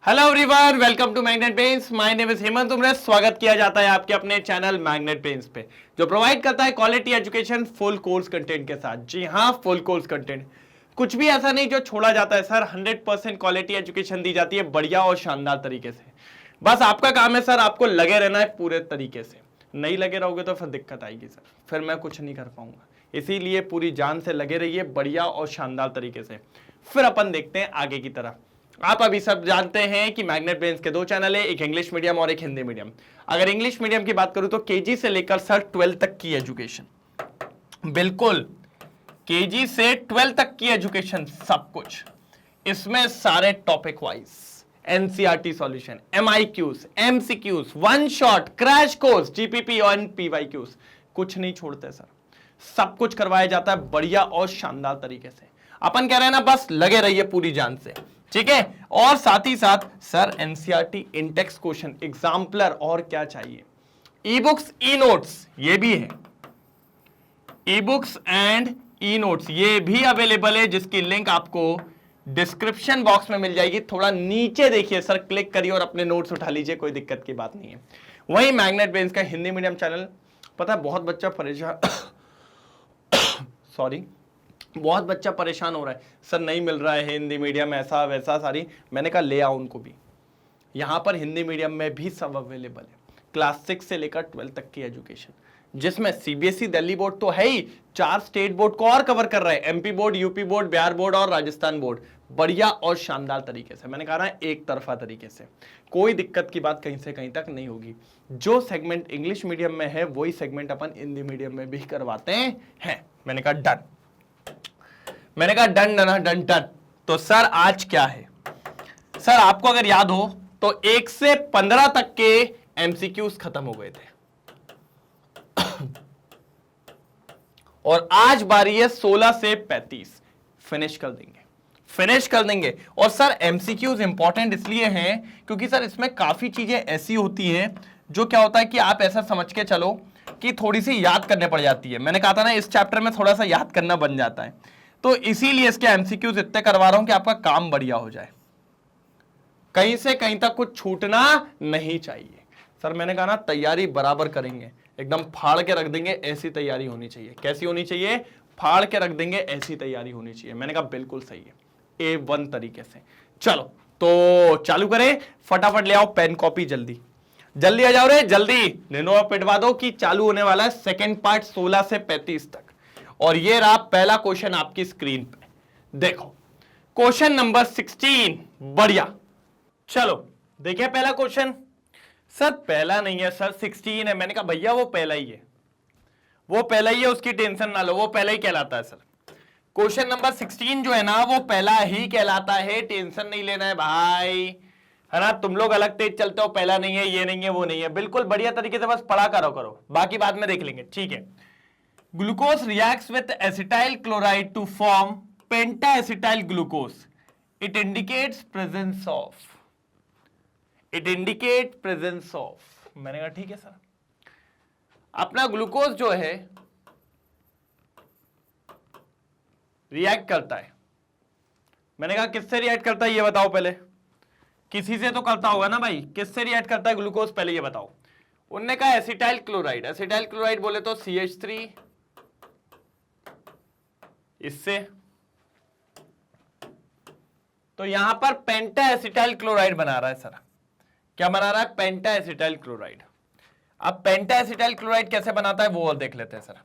Hello everyone, welcome to magnet pens. My name is Hemant Umre. स्वागत किया जाता है आपके अपने चैनल मैग्नेट पेन्स पे, जो प्रोवाइड करता है quality education full course content के साथ। जी हाँ, फुल कोर्स कंटेंट, कुछ भी ऐसा नहीं जो छोड़ा जाता है सर। 100% क्वालिटी एजुकेशन दी जाती है बढ़िया और शानदार तरीके से। बस आपका काम है सर, आपको लगे रहना है पूरे तरीके से। नहीं लगे रहोगे तो फिर दिक्कत आएगी सर, फिर मैं कुछ नहीं कर पाऊंगा। इसीलिए पूरी जान से लगे रहिए बढ़िया और शानदार तरीके से। फिर अपन देखते हैं आगे की तरफ। आप अभी सब जानते हैं कि मैग्नेट ब्रेन्स के दो चैनल है, एक इंग्लिश मीडियम और एक हिंदी मीडियम। अगर इंग्लिश मीडियम की बात करूं तो केजी से लेकर सर 12 तक की एजुकेशन, बिल्कुल केजी से 12 तक की एजुकेशन, सब कुछ इसमें सारे topic wise NCERT solution, MIQs, MCQs, one shot, crash course, GPP और पीवाईक्यूज, कुछ नहीं छोड़ते सर। सब कुछ करवाया जाता है बढ़िया और शानदार तरीके से। अपन कह रहे हैं ना, बस लगे रहिए पूरी जान से, ठीक है। और साथ ही साथ sir NCERT Intex question, exemplar, और क्या चाहिए। ई बुक्स, ई नोट्स ये भी है, e books and e notes ये भी अवेलेबल है, जिसकी लिंक आपको डिस्क्रिप्शन बॉक्स में मिल जाएगी। थोड़ा नीचे देखिए सर, क्लिक करिए और अपने नोट्स उठा लीजिए, कोई दिक्कत की बात नहीं है। वही मैग्नेट ब्रेन्स का हिंदी मीडियम चैनल, पता है बहुत बच्चा परेशान सॉरी, बहुत बच्चा परेशान हो रहा है सर, नहीं मिल रहा है हिंदी मीडियम, ऐसा वैसा सारी। मैंने कहा ले आओ उनको भी, यहां पर हिंदी मीडियम में भी सब अवेलेबल है। क्लास 6 से लेकर 12 तक की एजुकेशन, जिसमें सीबीएसई दिल्ली बोर्ड तो है ही, 4 स्टेट बोर्ड को और कवर कर रहा है, MP board, UP board, Bihar board और राजस्थान बोर्ड, बढ़िया और शानदार तरीके से। मैंने कहा ना, एक तरफा तरीके से, कोई दिक्कत की बात कहीं से कहीं तक नहीं होगी। जो सेगमेंट इंग्लिश मीडियम में है वही सेगमेंट अपन हिंदी मीडियम में भी करवाते हैं। मैंने कहा डन, मैंने कहा डन डन डन डन। तो सर आज क्या है सर, आपको अगर याद हो तो 1 से 15 तक के एमसीक्यूज खत्म हो गए थे और आज बारी है 16 से 35, फिनिश कर देंगे, फिनिश कर देंगे। और सर एमसीक्यूज इंपॉर्टेंट इसलिए हैं क्योंकि सर इसमें काफी चीजें ऐसी होती हैं जो क्या होता है कि आप ऐसा समझ के चलो कि थोड़ी सी याद करने पड़ जाती है। मैंने कहा था ना, इस चैप्टर में थोड़ा सा याद करना बन जाता है, तो इसीलिए इसके एमसीक्यूज इतने करवा रहा हूं कि आपका काम बढ़िया हो जाए, कहीं से कहीं तक कुछ छूटना नहीं चाहिए। सर मैंने कहा ना, तैयारी बराबर करेंगे, एकदम फाड़ के रख देंगे, ऐसी तैयारी होनी चाहिए। कैसी होनी चाहिए? फाड़ के रख देंगे, ऐसी तैयारी होनी चाहिए। मैंने कहा बिल्कुल सही है, A1 तरीके से। चलो तो चालू करें, फटाफट ले आओ पेन कॉपी, जल्दी जल्दी आ जाओ रे, जल्दी निनो पिटवा दो कि चालू होने वाला है सेकेंड पार्ट 16 से 35 तक। और ये रहा पहला क्वेश्चन आपकी स्क्रीन पे, देखो क्वेश्चन नंबर 16, बढ़िया। चलो देखिए पहला क्वेश्चन। सर पहला नहीं है सर, 16 है। मैंने कहा भैया वो पहला ही है, वो पहला ही है, उसकी टेंशन ना लो, वो पहला ही कहलाता है सर। क्वेश्चन नंबर 16 जो है ना, वो पहला ही कहलाता है, टेंशन नहीं लेना है भाई, है ना। तुम लोग अलग तेज चलते हो, पहला नहीं है, ये नहीं है, वो नहीं है, बिल्कुल बढ़िया तरीके से बस पढ़ा करो, बाकी बाद में देख लेंगे, ठीक है। Glucose reacts with acetyl chloride to form penta-acetyl glucose. It indicates presence of. It indicates presence of. मैंने कहा ठीक है सर। अपना ग्लूकोज जो है रिएक्ट करता है। मैंने कहा किससे रिएक्ट करता है ये बताओ पहले। किसी से तो करता होगा ना भाई, किससे रिएक्ट करता है ग्लूकोज, पहले ये बताओ। उनने कहा एसिटाइल क्लोराइड, एसिटाइल क्लोराइड बोले तो CH3, इससे तो यहां पर पेंटा एसिटाइल क्लोराइड बना रहा है सर। क्या बना रहा है? पेंटा एसिटाइल क्लोराइड। अब पेंटा एसिटाइल क्लोराइड कैसे बनाता है वो और देख लेते हैं सर।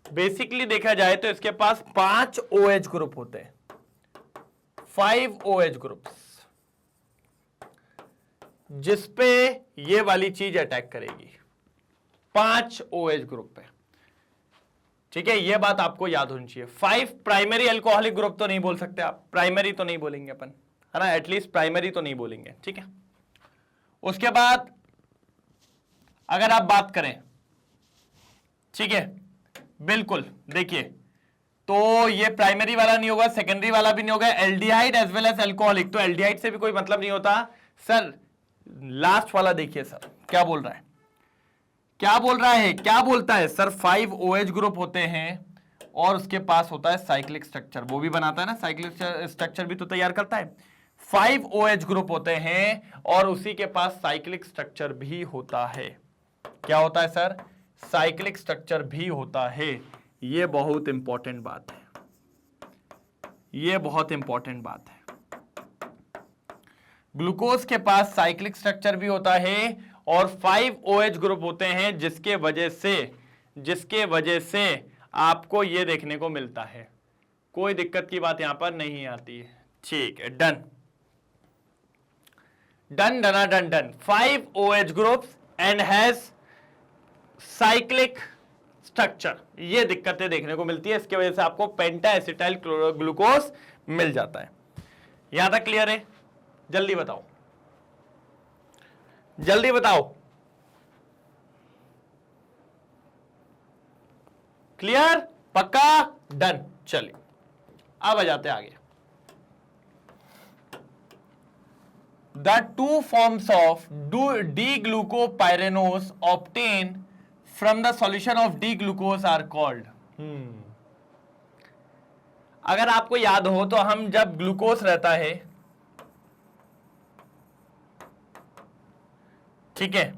बेसिकली देखा जाए तो इसके पास 5 OH ग्रुप होते हैं, 5 OH ग्रुप्स, जिसपे ये वाली चीज अटैक करेगी, 5 OH ग्रुप पे, ठीक है। ये बात आपको याद होनी चाहिए। 5 प्राइमरी अल्कोहलिक ग्रुप तो नहीं बोल सकते आप, प्राइमरी तो नहीं बोलेंगे अपन, है ना, एटलीस्ट प्राइमरी तो नहीं बोलेंगे, ठीक है। उसके बाद अगर आप बात करें, ठीक है, बिल्कुल देखिए, तो ये प्राइमरी वाला नहीं होगा, सेकेंडरी वाला भी नहीं होगा, aldehyde as well as alcoholic, तो एल्डिहाइड से भी कोई मतलब नहीं होता सर। लास्ट वाला देखिए सर क्या बोल रहा है क्या बोल रहा है, क्या बोलता है सर? 5 OH ग्रुप होते हैं और उसके पास होता है साइक्लिक स्ट्रक्चर, वो भी बनाता है ना, साइक्लिक स्ट्रक्चर भी तो तैयार करता है। 5 OH ग्रुप होते हैं और उसी के पास साइक्लिक स्ट्रक्चर भी होता है। क्या होता है सर? साइक्लिक स्ट्रक्चर भी होता है। ये बहुत इंपॉर्टेंट बात है, ये बहुत इंपॉर्टेंट बात है। ग्लूकोज के पास साइक्लिक स्ट्रक्चर भी होता है और 5 OH ग्रुप होते हैं, जिसके वजह से आपको यह देखने को मिलता है। कोई दिक्कत की बात यहां पर नहीं आती है। ठीक है, डन डन डना done done. 5 OH groups and has cyclic structure, ये दिक्कतें देखने को मिलती है, इसकी वजह से आपको पेंटा एसिटाइल ग्लूकोज मिल जाता है। यहां तक क्लियर है? जल्दी बताओ, जल्दी बताओ। क्लियर? पक्का? डन। चलिए अब आ जाते आगे। The two forms of D-glucopyranose obtained from the solution of D-glucose are called। अगर आपको याद हो तो हम जब ग्लूकोज रहता है, ठीक है,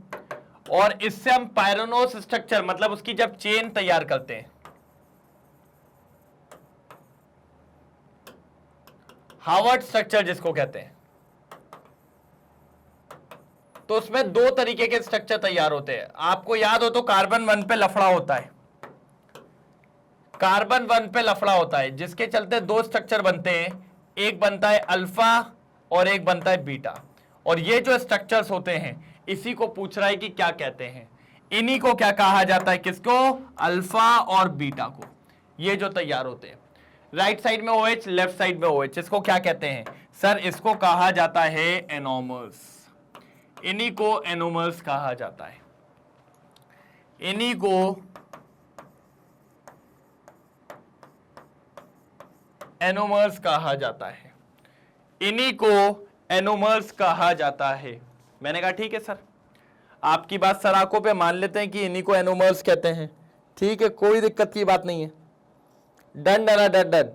और इससे हम पायरेनोस स्ट्रक्चर मतलब उसकी जब चेन तैयार करते हैं, हार्वर्ड स्ट्रक्चर जिसको कहते हैं, तो उसमें दो तरीके के स्ट्रक्चर तैयार होते हैं। आपको याद हो तो कार्बन 1 पे लफड़ा होता है, कार्बन 1 पे लफड़ा होता है, जिसके चलते दो स्ट्रक्चर बनते हैं, एक बनता है अल्फा और एक बनता है बीटा। और ये जो स्ट्रक्चर्स होते हैं, इसी को पूछ रहा है कि क्या कहते हैं, इन्हीं को क्या कहा जाता है, किसको? अल्फा और बीटा को। ये जो तैयार होते हैं, राइट साइड में OH, लेफ्ट साइड में OH, इसको क्या कहते हैं सर? इसको कहा जाता है एनोमर्स। इन्हीं को एनोमर्स कहा जाता है, इन्हीं को एनोमर्स कहा जाता है, इन्हीं को एनोमर्स कहा जाता है। मैंने कहा ठीक है सर, आपकी बात सर आंखों पे मान लेते हैं कि इन्हीं को एनोमर्स कहते हैं। ठीक है, कोई दिक्कत की बात नहीं है। डन डन डन डन,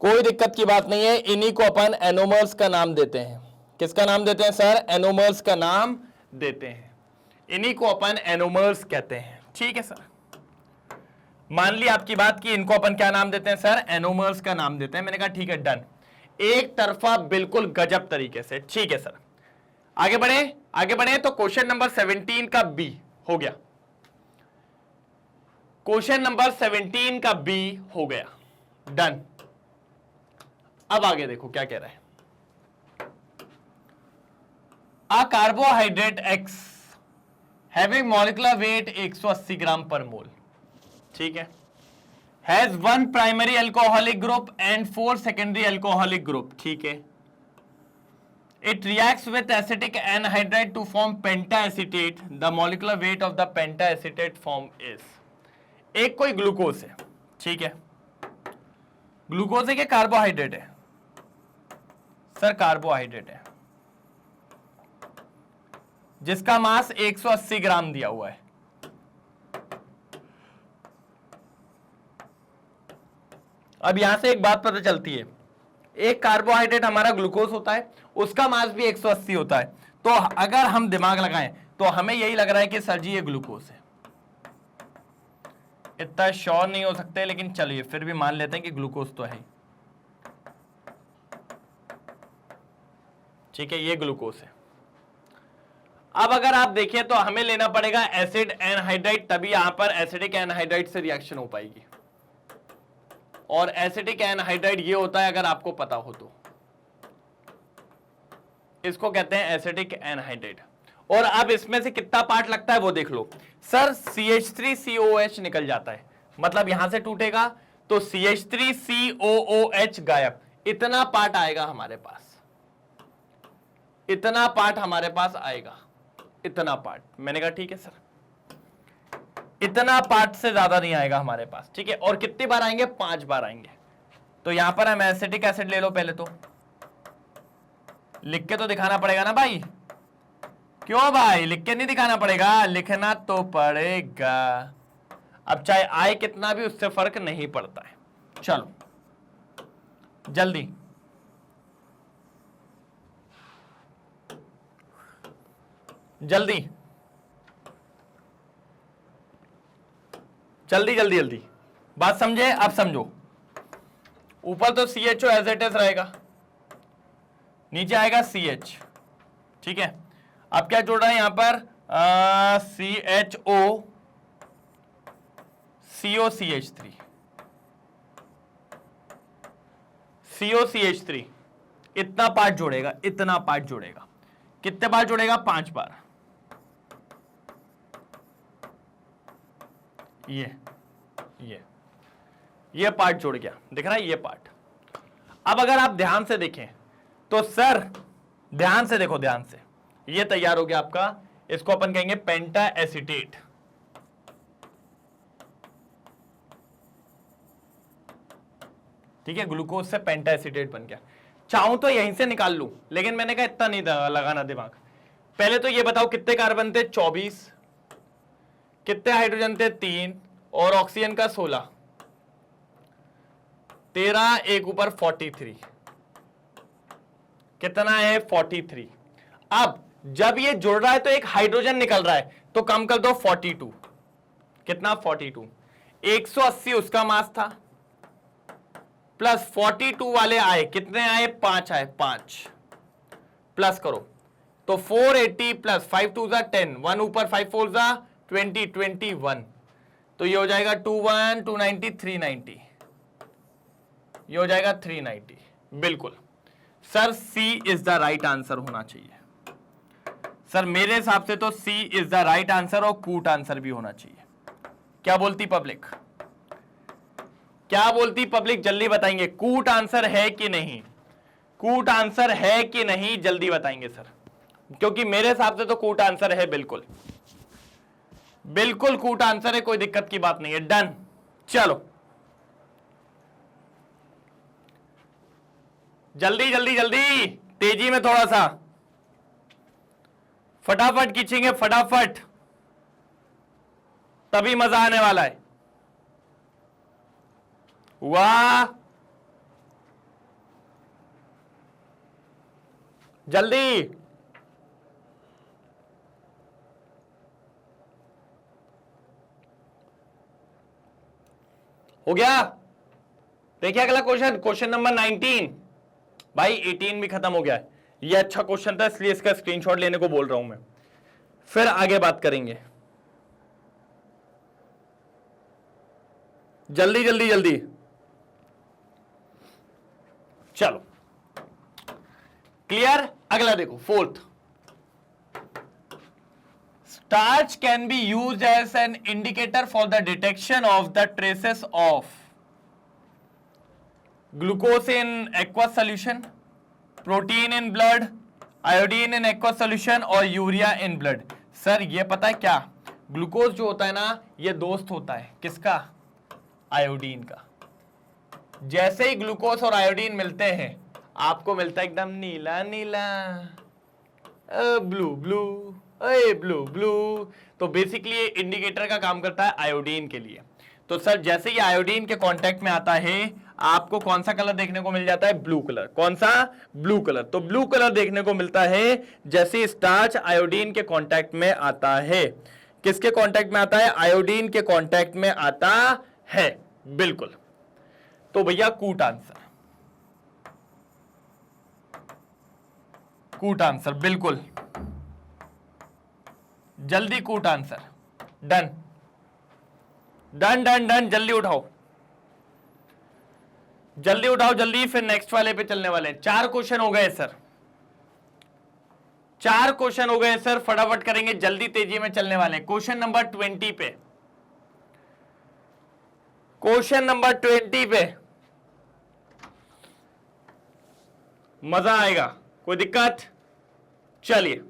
कोई दिक्कत की बात नहीं है। इन्हीं को अपन एनोमर्स का नाम देते हैं। किसका नाम देते हैं सर? एनोमर्स का नाम देते हैं, इन्हीं को अपन एनोमर्स कहते हैं। ठीक है सर, मान ली आपकी बात कि इनको अपन क्या नाम देते हैं सर? एनोमर्स का नाम देते हैं। मैंने कहा ठीक है, डन। एक तरफा बिल्कुल गजब तरीके से। ठीक है सर, आगे बढ़े, आगे बढ़े। तो क्वेश्चन नंबर 17 का बी हो गया, क्वेश्चन नंबर 17 का बी हो गया, डन। अब आगे देखो क्या कह रहा है। A carbohydrate X having molecular weight 180 gram per mole, ठीक है, has 1 primary alcoholic group and 4 secondary alcoholic group, ठीक है। It reacts with acetic anhydride to form pentaacetate. The molecular weight of the pentaacetate form is. एक कोई glucose है, ठीक है, glucose है कि कार्बोहाइड्रेट है सर? कार्बोहाइड्रेट है, जिसका मास 180 ग्राम दिया हुआ है। अब यहां से एक बात पता चलती है, एक कार्बोहाइड्रेट हमारा ग्लूकोज होता है, उसका मास भी 180 होता है। तो अगर हम दिमाग लगाएं तो हमें यही लग रहा है कि सर जी ये ग्लूकोज है। इतना श्योर नहीं हो सकते, लेकिन चलिए फिर भी मान लेते हैं कि ग्लूकोज तो है। ठीक है, ये ग्लूकोज है। अब अगर आप देखें तो हमें लेना पड़ेगा एसिड एनहाइड्राइड, तभी यहां पर एसिडिक एनहाइड्राइड से रिएक्शन हो पाएगी। और एसिडिक एनहाइड्राइड ये होता है, अगर आपको पता हो तो, इसको कहते हैं एसिडिक एनहाइड्राइड। और अब इसमें से कितना पार्ट लगता है वो देख लो सर। CH3COOH निकल जाता है, मतलब यहां से टूटेगा तो CH3COOH गायब। इतना पार्ट आएगा हमारे पास, इतना पार्ट हमारे पास आएगा, इतना पार्ट। मैंने कहा ठीक है सर, इतना पार्ट से ज्यादा नहीं आएगा हमारे पास, ठीक है। और कितनी बार आएंगे? 5 बार आएंगे। तो यहां पर हम एसिटिक एसिड ले लो, पहले तो लिख के तो दिखाना पड़ेगा ना भाई, क्यों भाई, लिख के नहीं दिखाना पड़ेगा? लिखना तो पड़ेगा। अब चाहे आए कितना भी, उससे फर्क नहीं पड़ता है। चलो जल्दी जल्दी जल्दी जल्दी जल्दी, बात समझे? अब समझो, ऊपर तो CHO एज इट इज रहेगा, नीचे आएगा CH, ठीक है। अब क्या जोड़ रहा है यहां पर? CHO COCH3, COCH3, इतना पार्ट जोड़ेगा, इतना पार्ट जोड़ेगा। कितने बार जोड़ेगा? 5 बार। ये पार्ट जुड़ गया, दिख रहा है ये पार्ट। अब अगर आप ध्यान से देखें तो सर, ध्यान से देखो, ध्यान से, ये तैयार हो गया आपका। इसको अपन कहेंगे पेंटा एसीटेट। ठीक है, ग्लूकोज से पेंटा एसीटेट बन गया। चाहूं तो यहीं से निकाल लूं, लेकिन मैंने कहा इतना नहीं लगाना दिमाग। पहले तो ये बताओ कितने कार्बन थे? 24। कितने हाइड्रोजन थे? 3। और ऑक्सीजन का 16। 13, एक ऊपर 43। कितना है? 43। अब जब ये जुड़ रहा है तो एक हाइड्रोजन निकल रहा है, तो कम कर दो 42। कितना? 42। 180 उसका मास था, प्लस 42 वाले आए, कितने आए? 5 आए, 5 प्लस करो तो 480 प्लस 5 2 जा 10, 1 ऊपर 5 4 जा 20, 21। तो ये हो जाएगा 21, 290, 390। ये हो जाएगा 390। बिल्कुल sir, C is the right answer होना चाहिए सर। मेरे हिसाब से तो C is the right answer, और कूट आंसर भी होना चाहिए। क्या बोलती पब्लिक? क्या बोलती पब्लिक? जल्दी बताएंगे, कूट आंसर है कि नहीं? कूट आंसर है कि नहीं, जल्दी बताएंगे सर, क्योंकि मेरे हिसाब से तो कूट आंसर है। बिल्कुल बिल्कुल कूट आंसर है, कोई दिक्कत की बात नहीं है। डन। चलो जल्दी जल्दी जल्दी, तेजी में थोड़ा सा, फटाफट खींचेंगे, फटाफट, तभी मजा आने वाला है। वाह, जल्दी। हो गया? देखिए अगला क्वेश्चन, क्वेश्चन नंबर 19। भाई 18 भी खत्म हो गया है। ये अच्छा क्वेश्चन था, इसलिए इसका स्क्रीनशॉट लेने को बोल रहा हूं मैं। फिर आगे बात करेंगे। जल्दी जल्दी जल्दी, चलो क्लियर। अगला देखो, 4th, starch can be used as an indicator for the detection of the traces of glucose in aqueous solution, protein in blood, iodine in aqueous solution, और यूरिया इन ब्लड। सर ये पता है क्या, glucose जो होता है ना, ये दोस्त होता है किसका? आयोडीन का। जैसे ही ग्लूकोज और आयोडीन मिलते हैं, आपको मिलता है एकदम नीला नीला, ब्लू ब्लू, ब्लू ब्लू। तो बेसिकली ये इंडिकेटर का काम करता है आयोडीन के लिए। तो सर जैसे ये आयोडीन के कांटेक्ट में आता है, आपको कौन सा कलर देखने को मिल जाता है? Blue colour. कौन सा? Blue colour. तो ब्लू कलर देखने को मिलता है जैसे स्टार्च आयोडीन के कांटेक्ट में आता है। किसके कांटेक्ट में आता है? आयोडीन के कांटेक्ट में आता है। बिल्कुल। तो भैया कूट आंसर, कूट आंसर, बिल्कुल जल्दी कूट answer. Done done done done, जल्दी उठाओ, जल्दी उठाओ जल्दी, फिर नेक्स्ट वाले पे चलने वाले हैं। 4 क्वेश्चन हो गए सर, 4 क्वेश्चन हो गए सर, फटाफट करेंगे, जल्दी तेजी में चलने वाले हैं। क्वेश्चन नंबर 20 पे, क्वेश्चन नंबर 20 पे मजा आएगा, कोई दिक्कत? चलिए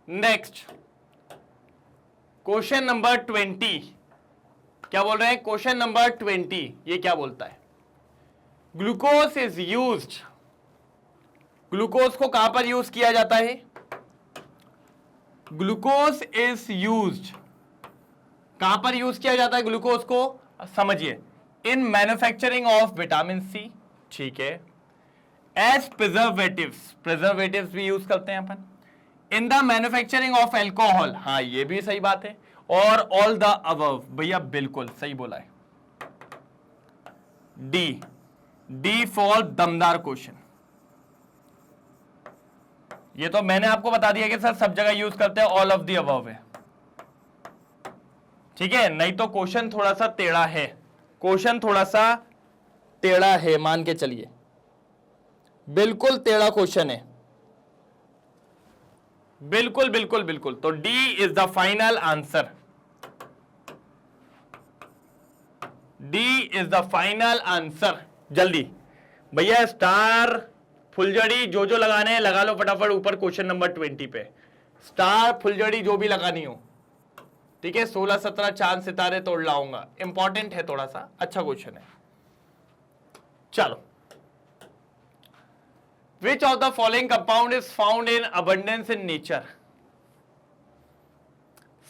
नेक्स्ट, क्वेश्चन नंबर 20। क्या बोल रहे हैं? क्वेश्चन नंबर 20 ये क्या बोलता है? ग्लूकोज इज यूज्ड, ग्लूकोज को कहां पर यूज किया जाता है? ग्लूकोज इज यूज्ड, कहां पर यूज किया जाता है ग्लूकोज को, समझिए, in manufacturing of vitamin C, ठीक है, एज प्रिजर्वेटिव्स, प्रिजर्वेटिव्स भी यूज करते हैं अपन, in the manufacturing of alcohol, हाँ ये भी सही बात है, और ऑल द अबव, भैया बिल्कुल सही बोला है, डी, डी फॉर दमदार क्वेश्चन। ये तो मैंने आपको बता दिया कि सर सब जगह यूज करते हैं, ऑल ऑफ द अबव है, ठीक है, नहीं तो क्वेश्चन थोड़ा सा टेढ़ा है, क्वेश्चन थोड़ा सा टेढ़ा है, मान के चलिए, बिल्कुल टेढ़ा क्वेश्चन है, बिल्कुल बिल्कुल बिल्कुल। तो D is the final answer, D is the final answer. जल्दी भैया स्टार फुलझड़ी जो जो लगाने हैं लगा लो फटाफट ऊपर क्वेश्चन नंबर 20 पे, स्टार फुलझड़ी जो भी लगानी हो, ठीक है, 16 17 चांद सितारे तोड़ लाऊंगा, इंपॉर्टेंट है थोड़ा सा, अच्छा क्वेश्चन है। चलो, Which of the following compound is found in abundance in nature?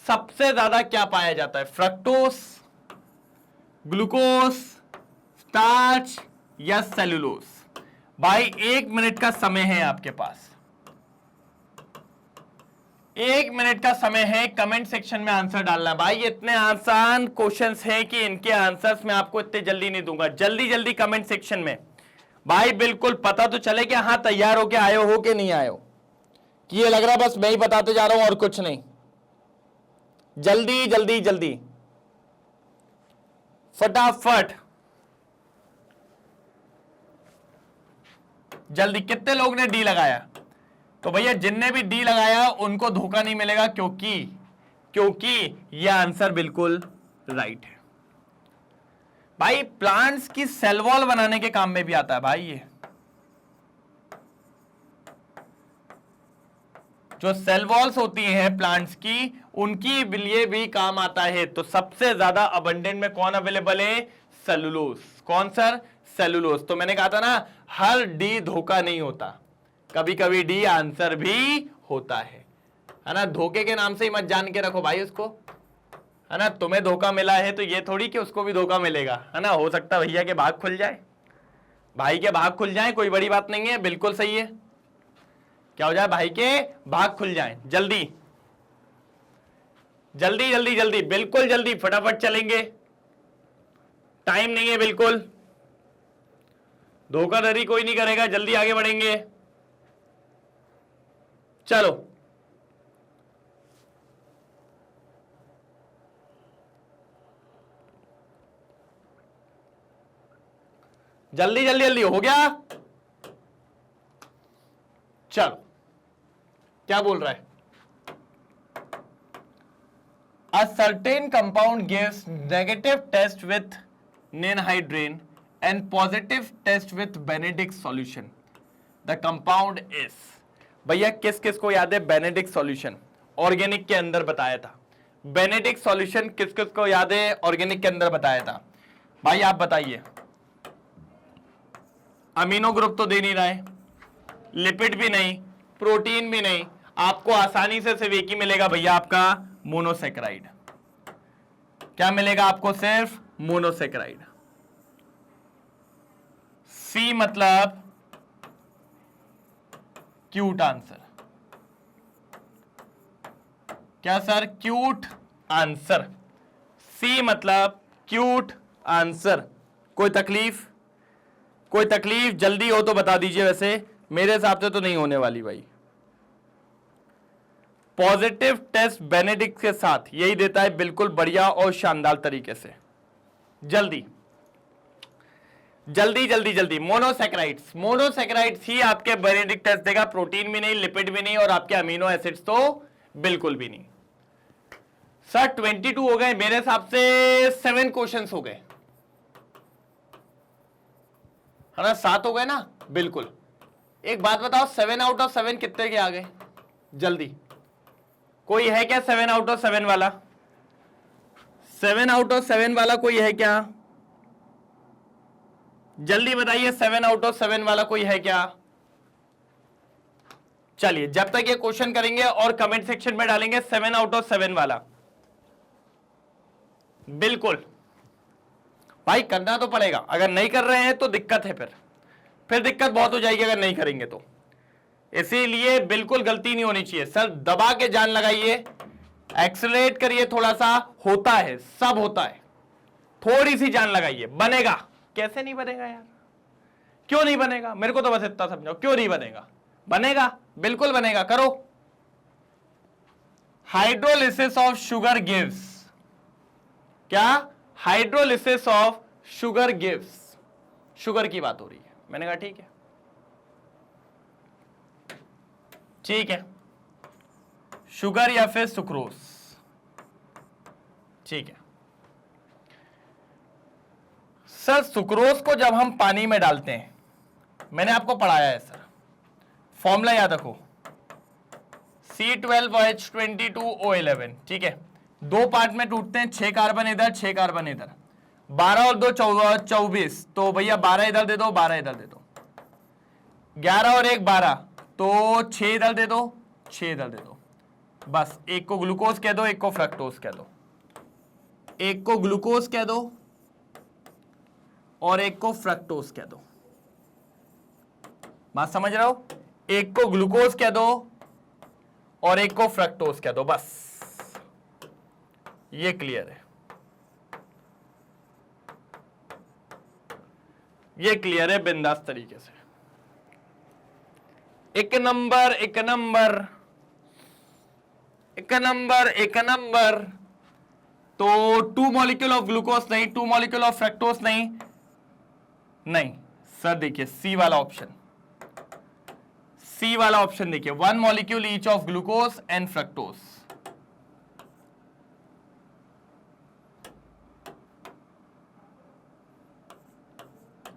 सबसे ज्यादा क्या पाया जाता है, फ्रक्टोस, ग्लूकोस, स्टार्च या सेलुलोस? भाई 1 मिनट का समय है आपके पास, 1 मिनट का समय है, कमेंट सेक्शन में आंसर डालना है। भाई इतने आसान क्वेश्चंस हैं कि इनके आंसर्स मैं आपको इतने जल्दी नहीं दूंगा, जल्दी जल्दी कमेंट सेक्शन में भाई बिल्कुल पता तो चले कि हाँ तैयार होके आए हो कि नहीं आए हो, कि ये लग रहा बस मैं ही बताते जा रहा हूं और कुछ नहीं। जल्दी जल्दी जल्दी फटाफट जल्दी। कितने लोग ने डी लगाया? तो भैया जिनने भी डी लगाया उनको धोखा नहीं मिलेगा, क्योंकि यह आंसर बिल्कुल राइट है। भाई प्लांट्स की सेल वॉल बनाने के काम में भी आता है भाई, ये जो सेल वॉल्स होती हैं प्लांट्स की, उनकी लिए भी काम आता है। तो सबसे ज्यादा अबंडेंट में कौन अवेलेबल है? सेलुलोज। कौन सर? सेलुलोज। तो मैंने कहा था ना, हर डी धोखा नहीं होता, कभी कभी डी आंसर भी होता है ना। धोखे के नाम से ही मत जान के रखो भाई उसको, है ना। तुम्हें धोखा मिला है तो ये थोड़ी कि उसको भी धोखा मिलेगा, है ना। हो सकता है भैया के भाग खुल जाए, भाई के भाग खुल जाए, कोई बड़ी बात नहीं है, बिल्कुल सही है। क्या हो जाए? भाई के भाग खुल जाए। जल्दी जल्दी जल्दी जल्दी, बिल्कुल जल्दी, फटाफट चलेंगे, टाइम नहीं है बिल्कुल, धोखाधड़ी कोई नहीं करेगा, जल्दी आगे बढ़ेंगे। चलो जल्दी जल्दी जल्दी, हो गया। चलो क्या बोल रहा है? A certain compound gives negative test with ninhydrin and positive test with Benedict solution. The compound is, भैया किस किस को याद है बेनेडिक्ट सॉल्यूशन? ऑर्गेनिक के अंदर बताया था। बेनेडिक्ट सॉल्यूशन किस किस को याद है? ऑर्गेनिक के अंदर बताया था। भाई आप बताइए। अमीनो ग्रुप तो दे नहीं रहा है, लिपिड भी नहीं, प्रोटीन भी नहीं, आपको आसानी से सिर्फ एक ही मिलेगा भैया, आपका मोनोसेक्राइड। क्या मिलेगा आपको? सिर्फ मोनोसेक्राइड। सी मतलब क्यूट आंसर। क्या सर? Cute answer. सी मतलब क्यूट आंसर। कोई तकलीफ? कोई तकलीफ? जल्दी हो तो बता दीजिए, वैसे मेरे हिसाब से तो नहीं होने वाली भाई। पॉजिटिव टेस्ट बेनेडिक्ट के साथ यही देता है, बिल्कुल बढ़िया और शानदार तरीके से। जल्दी जल्दी जल्दी जल्दी, मोनोसेक्राइड्स। मोनोसेक्राइड्स ही आपके बेनेडिक्ट टेस्ट देगा, प्रोटीन भी नहीं, लिपिड भी नहीं, और आपके अमीनो एसिड्स तो बिल्कुल भी नहीं। सर 22 हो गए, मेरे हिसाब से 7 क्वेश्चंस हो गए, है ना। 7 हो गए ना, बिल्कुल। एक बात बताओ, 7 आउट ऑफ 7 कितने के आ गए? जल्दी, कोई है क्या 7 आउट ऑफ 7 वाला? 7 आउट ऑफ 7 वाला कोई है क्या? जल्दी बताइए, 7 आउट ऑफ 7 वाला कोई है क्या? चलिए जब तक ये क्वेश्चन करेंगे और कमेंट सेक्शन में डालेंगे 7 आउट ऑफ 7 वाला, बिल्कुल भाई करना तो पड़ेगा, अगर नहीं कर रहे हैं तो दिक्कत है, फिर दिक्कत बहुत हो जाएगी अगर नहीं करेंगे तो। इसीलिए बिल्कुल गलती नहीं होनी चाहिए सर, दबा के जान लगाइए, एक्सेलरेट करिए थोड़ा सा, होता है सब होता है, थोड़ी सी जान लगाइए, बनेगा। कैसे नहीं बनेगा यार, क्यों नहीं बनेगा, मेरे को तो बस इतना समझाओ, क्यों नहीं बनेगा, बनेगा, बिल्कुल बनेगा, करो। हाइड्रोलिसिस ऑफ शुगर गिव्स, क्या, hydrolysis of sugar gives, sugar की बात हो रही है, मैंने कहा ठीक है, ठीक है, शुगर या फिर सुक्रोज, ठीक है। सर सुक्रोज को जब हम पानी में डालते हैं, मैंने आपको पढ़ाया है सर, फॉर्मूला याद रखो, C12H22O11, ठीक है, दो पार्ट में टूटते हैं, 6 कार्बन इधर 6 कार्बन इधर, 12 और 2 24, तो भैया 12 इधर दे दो, 12 इधर दे दो, 11 और 1 12, तो 6 इधर दे दो, 6 इधर दे दो, बस एक को ग्लूकोज कह दो, एक को फ्रक्टोज कह दो, एक को ग्लूकोज कह दो और एक को फ्रक्टोज कह दो, बात समझ रहे हो, एक को ग्लूकोज कह दो और एक को फ्रक्टोज कह दो, बस ये क्लियर है, ये क्लियर है बिंदास तरीके से। एक नंबर एक नंबर एक नंबर एक नंबर। तो 2 मॉलिक्यूल ऑफ ग्लूकोज नहीं, 2 मॉलिक्यूल ऑफ फ्रक्टोज नहीं, नहीं सर, देखिए सी वाला ऑप्शन, सी वाला ऑप्शन देखिए, 1 molecule each of glucose and fructose,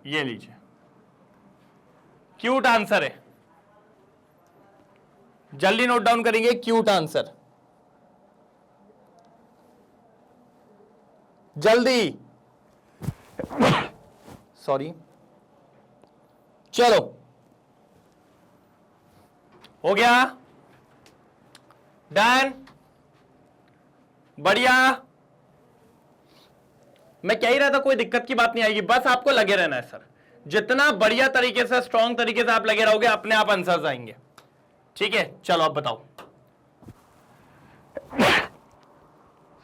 ये लीजिए, क्यूट आंसर है, जल्दी नोट डाउन करेंगे, क्यूट आंसर, जल्दी, सॉरी, चलो हो गया, डन, बढ़िया। मैं कह ही रहा था कोई दिक्कत की बात नहीं आएगी, बस आपको लगे रहना है सर, जितना बढ़िया तरीके से, स्ट्रॉन्ग तरीके से आप लगे रहोगे, अपने आप आंसर्स आएंगे, ठीक है। चलो अब बताओ,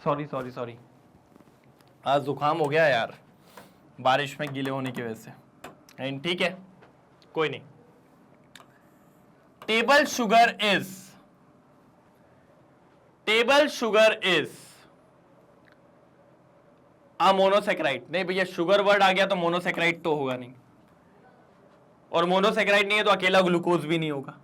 सॉरी सॉरी सॉरी, आज जुकाम हो गया यार, बारिश में गीले होने की वजह से, ठीक है कोई नहीं। Table sugar is a monosaccharide, नहीं भैया शुगर वर्ड आ गया तो मोनोसेक्राइड तो होगा नहीं, और मोनोसेक्राइड नहीं है तो अकेला ग्लूकोज भी नहीं होगा।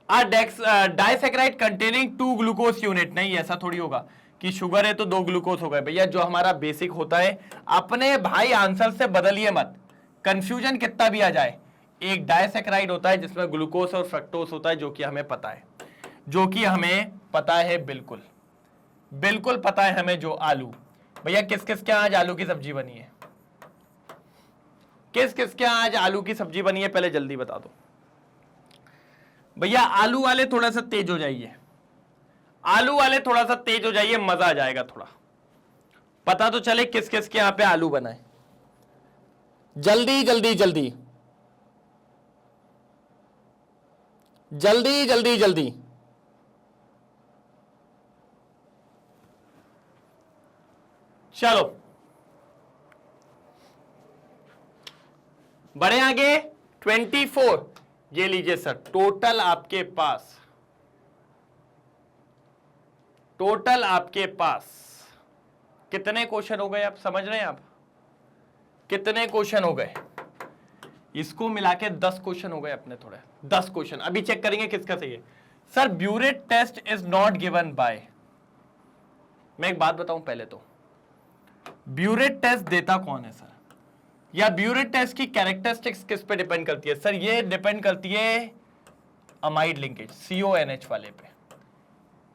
डाइसेक्राइड कंटेनिंग 2 ग्लूकोज यूनिट, नहीं ऐसा थोड़ी होगा कि शुगर है तो 2 ग्लूकोज हो गए, भैया जो हमारा बेसिक होता है, अपने भाई आंसर से बदलिए मत, कंफ्यूजन कितना भी आ जाए, एक डाइसेक्राइड होता है जिसमें ग्लूकोज और फ्रक्टोज होता है, जो कि हमें पता है, जो कि हमें पता है, बिल्कुल बिल्कुल पता है हमें। जो आलू, भैया किस किस के आज आलू की सब्जी बनी है, किस किस के आज आलू की सब्जी बनी है, पहले जल्दी बता दो भैया। आलू वाले थोड़ा सा तेज हो जाइए, आलू वाले थोड़ा सा तेज हो जाइए, मजा आ जाएगा, थोड़ा पता तो चले किस किस के यहां पे आलू बना है, जल्दी जल्दी जल्दी जल्दी जल्दी जल्दी। चलो बढ़े आगे, 24, ये लीजिए सर, टोटल आपके पास कितने क्वेश्चन हो गए, आप समझ रहे हैं, आप कितने क्वेश्चन हो गए, इसको मिला के 10 क्वेश्चन हो गए अपने, थोड़े 10 क्वेश्चन। अभी चेक करेंगे किसका सही है। Sir biuret test is not given by, मैं एक बात बताऊं पहले तो, ब्यूरेट टेस्ट देता कौन है सर, या ब्यूरेट टेस्ट की कैरेक्टरिस्टिक्स किस पे डिपेंड करती है सर, ये डिपेंड करती है अमाइड लिंकेज CONH वाले पे।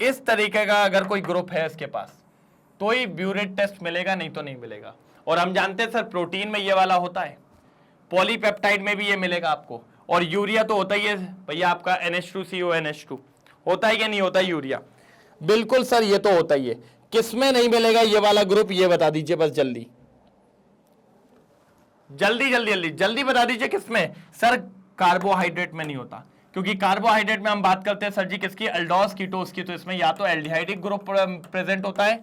इस तरीके का अगर कोई ग्रुप है इसके पास तो ही ब्यूरेट टेस्ट मिलेगा, नहीं तो नहीं मिलेगा। और हम जानते हैं सर प्रोटीन में ये वाला होता है, पॉलीपेप्टाइड में भी ये मिलेगा आपको, और यूरिया तो होता ही है भैया आपका NH2CONH2, होता है कि नहीं होता यूरिया? बिल्कुल सर ये तो होता ही है। किसमें नहीं मिलेगा ये वाला ग्रुप, ये बता दीजिए बस जल्दी जल्दी जल्दी जल्दी जल्दी बता दीजिए किसमें? सर कार्बोहाइड्रेट में नहीं होता, क्योंकि कार्बोहाइड्रेट में हम बात करते हैं सर जी किसकी? अल्डोस कीटोस की। तो इसमें या तो एल्डिहाइडिक ग्रुप प्रेजेंट होता है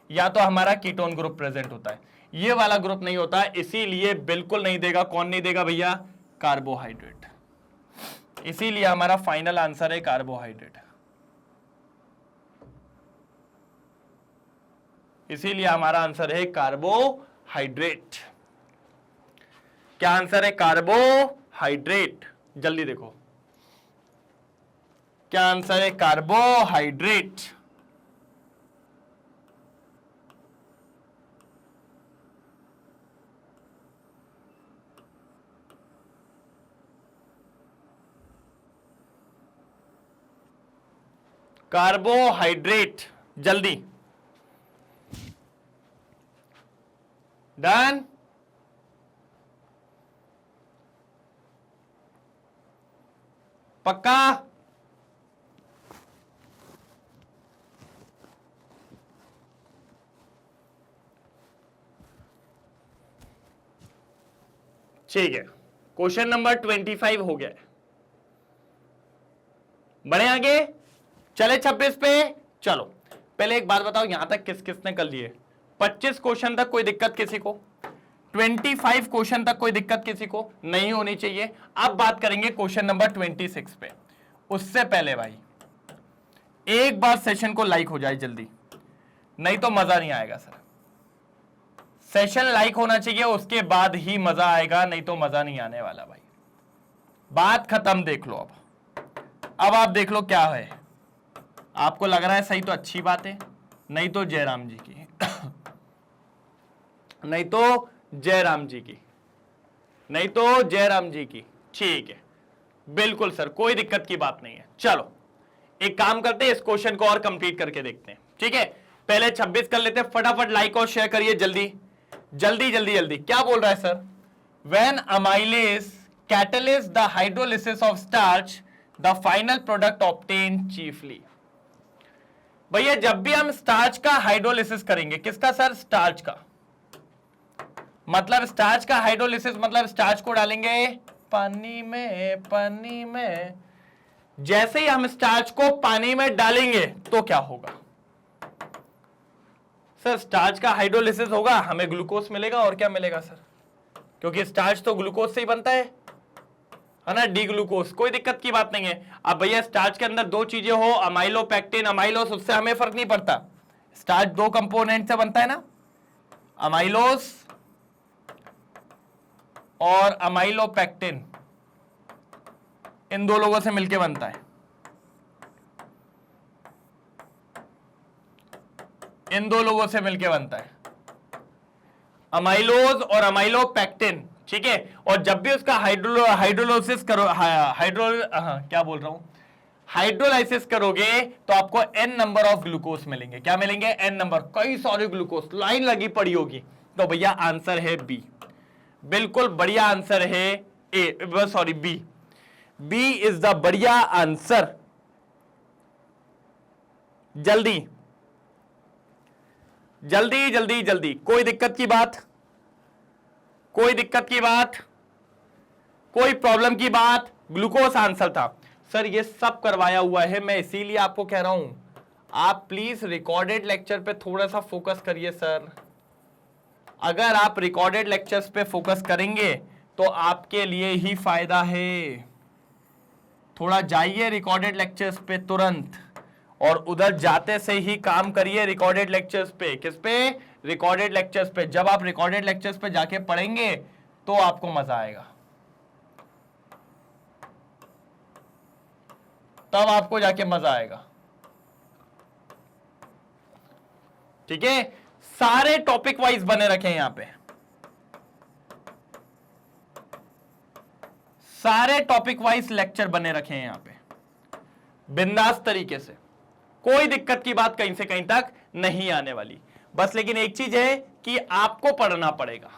या तो हमारा कीटोन ग्रुप प्रेजेंट होता है, ये वाला ग्रुप नहीं होता, इसीलिए बिल्कुल नहीं देगा। कौन नहीं देगा भैया? कार्बोहाइड्रेट। इसीलिए हमारा फाइनल आंसर है कार्बोहाइड्रेट। इसीलिए हमारा आंसर है कार्बोहाइड्रेट। क्या आंसर है? कार्बोहाइड्रेट। जल्दी देखो क्या आंसर है? कार्बोहाइड्रेट। कार्बोहाइड्रेट जल्दी। डन। पक्का? ठीक है, क्वेश्चन नंबर 25 हो गया है। बढ़े आगे, चले 26 पे। चलो पहले एक बात बताओ, यहां तक किस किसने कर लिए? 25 क्वेश्चन तक कोई दिक्कत किसी को? 25 क्वेश्चन तक कोई दिक्कत किसी को नहीं होनी चाहिए। अब बात करेंगे क्वेश्चन नंबर 26 पे। उससे पहले भाई एक बार सेशन को लाइक हो जाए जल्दी, नहीं तो मजा नहीं आएगा सर। सेशन लाइक होना चाहिए, उसके बाद ही मजा आएगा, नहीं तो मजा नहीं आने वाला भाई। बात खत्म। देख लो अब आप देख लो क्या है। आपको लग रहा है सही तो अच्छी बात है, नहीं तो जयराम जी की नहीं तो जयराम जी की, नहीं तो जयराम जी की। ठीक है, बिल्कुल सर, कोई दिक्कत की बात नहीं है। चलो एक काम करते हैं, इस क्वेश्चन को और कंप्लीट करके देखते हैं। ठीक है, पहले 26 कर लेते हैं। फटाफट लाइक और शेयर करिए जल्दी जल्दी जल्दी जल्दी। क्या बोल रहा है sir? When amylase catalyze the hydrolysis of starch, the final product obtained chiefly। भैया जब भी हम स्टार्च का हाइड्रोलिसिस करेंगे, किसका सर? स्टार्च का। मतलब स्टार्च का हाइड्रोलिसिस मतलब स्टार्च को डालेंगे पानी में। पानी में जैसे ही हम स्टार्च को पानी में डालेंगे तो क्या होगा सर? स्टार्च का हाइड्रोलिसिस होगा, हमें ग्लूकोज मिलेगा। और क्या मिलेगा सर? क्योंकि स्टार्च तो ग्लूकोज से ही बनता है ना, डी ग्लूकोज। कोई दिक्कत की बात नहीं है। अब भैया स्टार्च के अंदर दो चीजें हो, अमाइलो पैक्टिन अमाइलोस, उससे हमें फर्क नहीं पड़ता। स्टार्च दो कंपोनेंट से बनता है ना, अमाइलोस और अमाइलोपेक्टिन, इन दो लोगों से मिलकर बनता है। इन दो लोगों से मिलकर बनता है अमाइलोज और अमाइलोपेक्टिन। ठीक है, और जब भी उसका हाइड्रोलाइसिस करो, क्या बोल रहा हूं, हाइड्रोलाइसिस करोगे तो आपको n नंबर ऑफ ग्लूकोज मिलेंगे। क्या मिलेंगे? n नंबर, कई सारे ग्लूकोज, लाइन लगी पड़ी होगी। तो भैया आंसर है बी। बिल्कुल बढ़िया आंसर है a, sorry b. B is the बढ़िया आंसर। जल्दी जल्दी जल्दी जल्दी, कोई दिक्कत की बात? कोई दिक्कत की बात? कोई प्रॉब्लम की बात? ग्लूकोज आंसर था सर। ये सब करवाया हुआ है, मैं इसीलिए आपको कह रहा हूं आप प्लीज रिकॉर्डेड लेक्चर पे थोड़ा सा फोकस करिए सर। अगर आप रिकॉर्डेड लेक्चर्स पे फोकस करेंगे तो आपके लिए ही फायदा है। थोड़ा जाइए रिकॉर्डेड लेक्चर्स पे तुरंत, और उधर जाते से ही काम करिए रिकॉर्डेड लेक्चर्स पे। किस पे? रिकॉर्डेड लेक्चर्स पे। जब आप रिकॉर्डेड लेक्चर्स पे जाके पढ़ेंगे तो आपको मजा आएगा, तब आपको जाके मजा आएगा। ठीक है, सारे टॉपिक वाइज बने रखे हैं यहां पे, सारे टॉपिक वाइज लेक्चर बने रखे हैं यहां पे, बिंदास तरीके से। कोई दिक्कत की बात कहीं से कहीं तक नहीं आने वाली। बस लेकिन एक चीज है कि आपको पढ़ना पड़ेगा,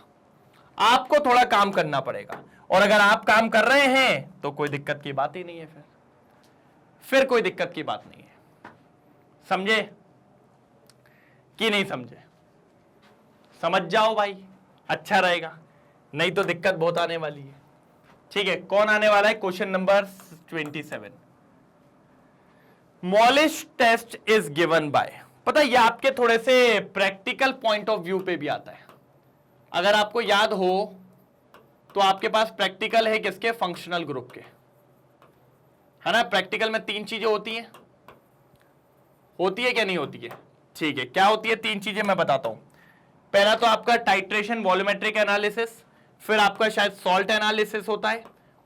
आपको थोड़ा काम करना पड़ेगा। और अगर आप काम कर रहे हैं तो कोई दिक्कत की बात ही नहीं है, फिर कोई दिक्कत की बात नहीं है। समझे कि नहीं समझे? समझ जाओ भाई, अच्छा रहेगा, नहीं तो दिक्कत बहुत आने वाली है। ठीक है, कौन आने वाला है? Question number 27। Molisch test is given by, पता है ये आपके थोड़े से प्रैक्टिकल पॉइंट ऑफ व्यू पे भी आता है। अगर आपको याद हो तो आपके पास प्रैक्टिकल है किसके? फंक्शनल ग्रुप के, है ना। प्रैक्टिकल में 3 चीजें होती हैं, होती है क्या नहीं होती है? ठीक है, क्या होती है 3 चीजें मैं बताता हूं। पहला तो आपका टाइट्रेशन वॉल्यूमेट्रिक एनालिसिस, फिर आपका शायद सॉल्ट एनालिसिस होता है,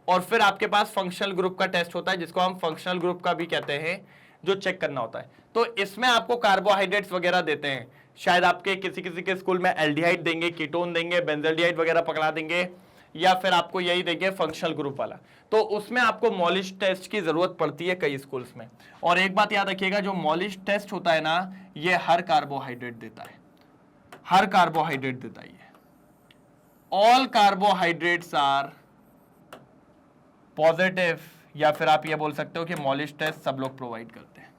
और फिर आपके पास फंक्शनल ग्रुप का टेस्ट होता है, जिसको हम फंक्शनल ग्रुप का भी कहते हैं, जो चेक करना होता है। तो इसमें आपको कार्बोहाइड्रेट्स वगैरह देते हैं, शायद आपके किसी किसी के स्कूल में एल्डिहाइड देंगे, कीटोन देंगे, बेंजल्डिहाइड वगैरह पकड़ा देंगे, या फिर आपको यही देंगे फंक्शनल ग्रुप वाला। तो उसमें आपको मॉलिश टेस्ट की जरूरत पड़ती है कई स्कूल्स में। और एक बात याद रखिएगा, जो मॉलिश टेस्ट होता है ना, ये हर कार्बोहाइड्रेट देता है, हर कार्बोहाइड्रेट देता है। ऑल कार्बोहाइड्रेट्स आर पॉजिटिव, या फिर आप ये बोल सकते हो कि मॉलिश टेस्ट सब लोग प्रोवाइड करते हैं।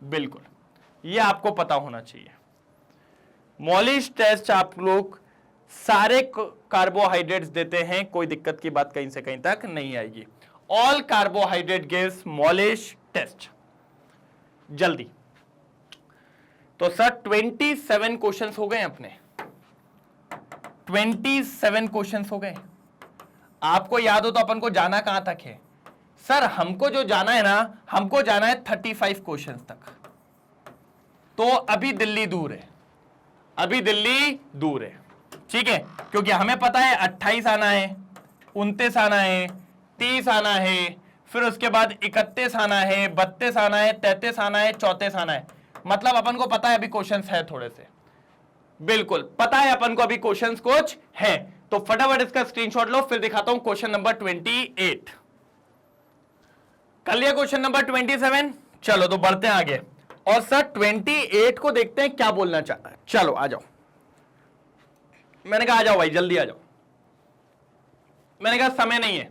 बिल्कुल, ये आपको पता होना चाहिए। मॉलिश टेस्ट आप लोग सारे कार्बोहाइड्रेट्स देते हैं, कोई दिक्कत की बात कहीं से कहीं तक नहीं आएगी। All carbohydrate gives Molisch test. जल्दी, तो सर 27 क्वेश्चंस हो गए अपने, 27 क्वेश्चंस हो गए। आपको याद हो तो अपन को जाना कहां तक है? सर हमको जो जाना है ना, हमको जाना है 35 क्वेश्चंस तक। तो अभी दिल्ली दूर है, अभी दिल्ली दूर है, ठीक है। क्योंकि हमें पता है 28 आना है, 29 आना है, 30 आना है, फिर उसके बाद 31 आना है, 32 आना है, 33 आना है, 34 आना है। मतलब अपन को पता है अभी क्वेश्चंस है थोड़े से, बिल्कुल पता है अपन को अभी क्वेश्चंस कुछ है। तो फटाफट इसका स्क्रीनशॉट लो, फिर दिखाता हूं क्वेश्चन नंबर 28। कर लिया क्वेश्चन नंबर 27? चलो तो बढ़ते हैं आगे। और सर 28 को देखते हैं क्या बोलना चाहता है। चलो आ जाओ, मैंने कहा आ जाओ भाई, जल्दी आ जाओ। मैंने कहा समय नहीं है,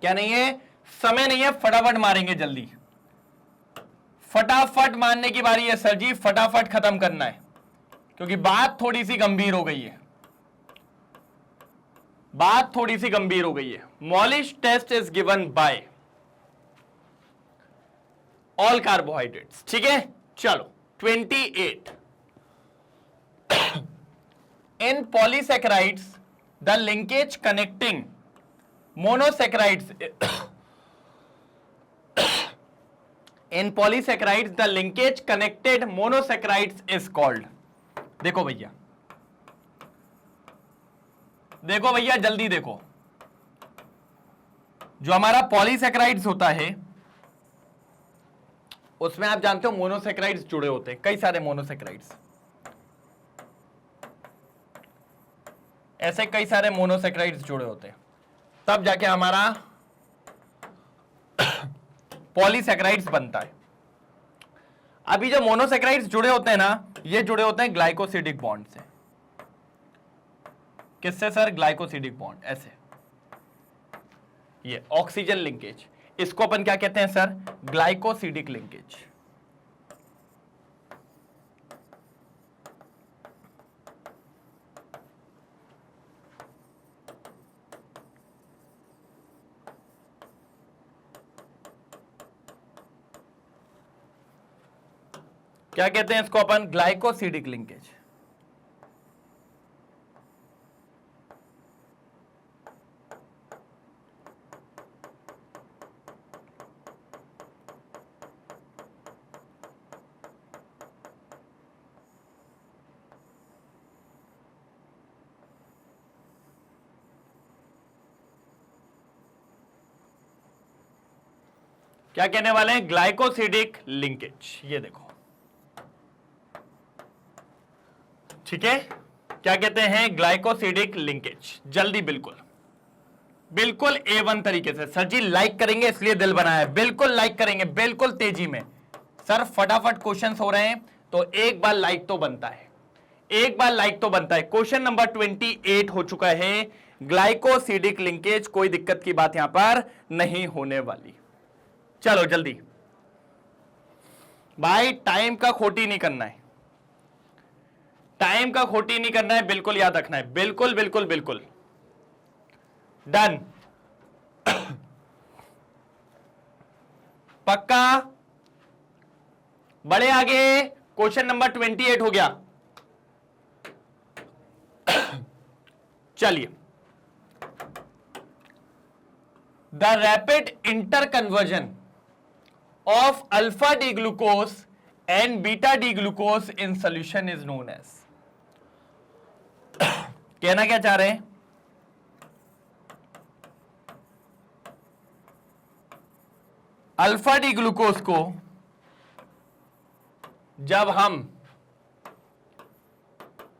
क्या नहीं है? समय नहीं है, फटाफट मारेंगे जल्दी। फटाफट मारने की बारी है सर जी, फटाफट खत्म करना है, क्योंकि बात थोड़ी सी गंभीर हो गई है, बात थोड़ी सी गंभीर हो गई है। Molisch test is given by all carbohydrates, ठीक है। चलो 28। In polysaccharides the linkage connecting monosaccharides in polysaccharides the linkage connected monosaccharides is called. देखो भैया, देखो भैया, जल्दी देखो। जो हमारा पॉलीसैकेराइड्स होता है उसमें आप जानते हो मोनोसैकेराइड्स जुड़े होते हैं, कई सारे मोनोसैकेराइड्स, ऐसे कई सारे मोनोसैकेराइड्स जुड़े होते हैं, तब जाके हमारा पॉलीसैकेराइड्स बनता है। अभी जो मोनोसैकेराइड्स जुड़े होते हैं ना, ये जुड़े होते हैं ग्लाइकोसिडिक बॉन्ड से। किससे सर? ग्लाइकोसिडिक बॉन्ड, ऐसे, ये ऑक्सीजन लिंकेज, इसको अपन क्या कहते हैं सर? Glycosidic linkage. क्या कहते हैं इसको अपन? Glycosidic linkage. क्या कहने वाले हैं? Glycosidic linkage. ये देखो, ठीक है, क्या कहते हैं? Glycosidic linkage. जल्दी, बिल्कुल बिल्कुल A1 तरीके से। सर जी लाइक करेंगे इसलिए दिल बनाया है, बिल्कुल लाइक करेंगे, बिल्कुल तेजी में। सर फटाफट क्वेश्चंस हो रहे हैं, तो एक बार लाइक तो बनता है, एक बार लाइक तो बनता है। क्वेश्चन नंबर 28 हो चुका है, ग्लाइकोसिडिक लिंकेज, कोई दिक्कत की बात यहां पर नहीं होने वाली। चलो जल्दी भाई, टाइम का खोटी नहीं करना है, टाइम का खोटी नहीं करना है, बिल्कुल याद रखना है, बिल्कुल बिल्कुल बिल्कुल। डन, पक्का, बड़े आगे। क्वेश्चन नंबर 28 हो गया। चलिए, the rapid inter conversion of alpha D glucose and beta D glucose in solution is known as. कहना क्या चाह रहे हैं? अल्फा डी ग्लूकोज को जब हम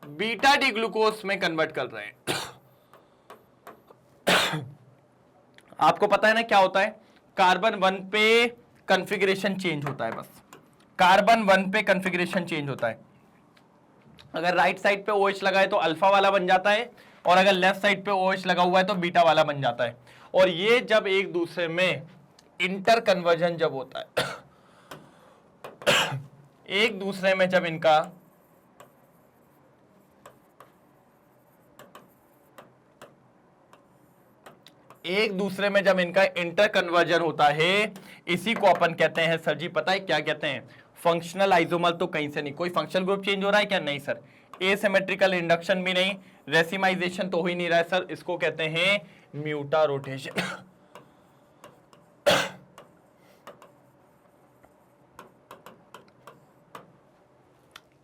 बीटा डी ग्लूकोज में कन्वर्ट कर रहे हैं, आपको पता है ना क्या होता है, कार्बन 1 पे कॉन्फ़िगरेशन चेंज होता है, बस कार्बन 1 पे कॉन्फ़िगरेशन चेंज होता है। अगर राइट साइड पे OH लगा है तो अल्फा वाला बन जाता है, और अगर लेफ्ट साइड पे OH लगा हुआ है तो बीटा वाला बन जाता है। और ये जब एक दूसरे में इंटर कन्वर्जन जब होता है, एक दूसरे में जब इनका इंटर कन्वर्जन होता है, इसी को अपन कहते हैं सर जी, पता है क्या कहते हैं? Functional isomer. तो कहीं से नहीं, कोई फंक्शनल ग्रुप चेंज हो रहा है क्या? नहीं सर। एसिमेट्रिकल इंडक्शन भी नहीं, रेसिमाइजेशन तो हो ही नहीं रहा है सर, इसको कहते हैं म्यूटा रोटेशन।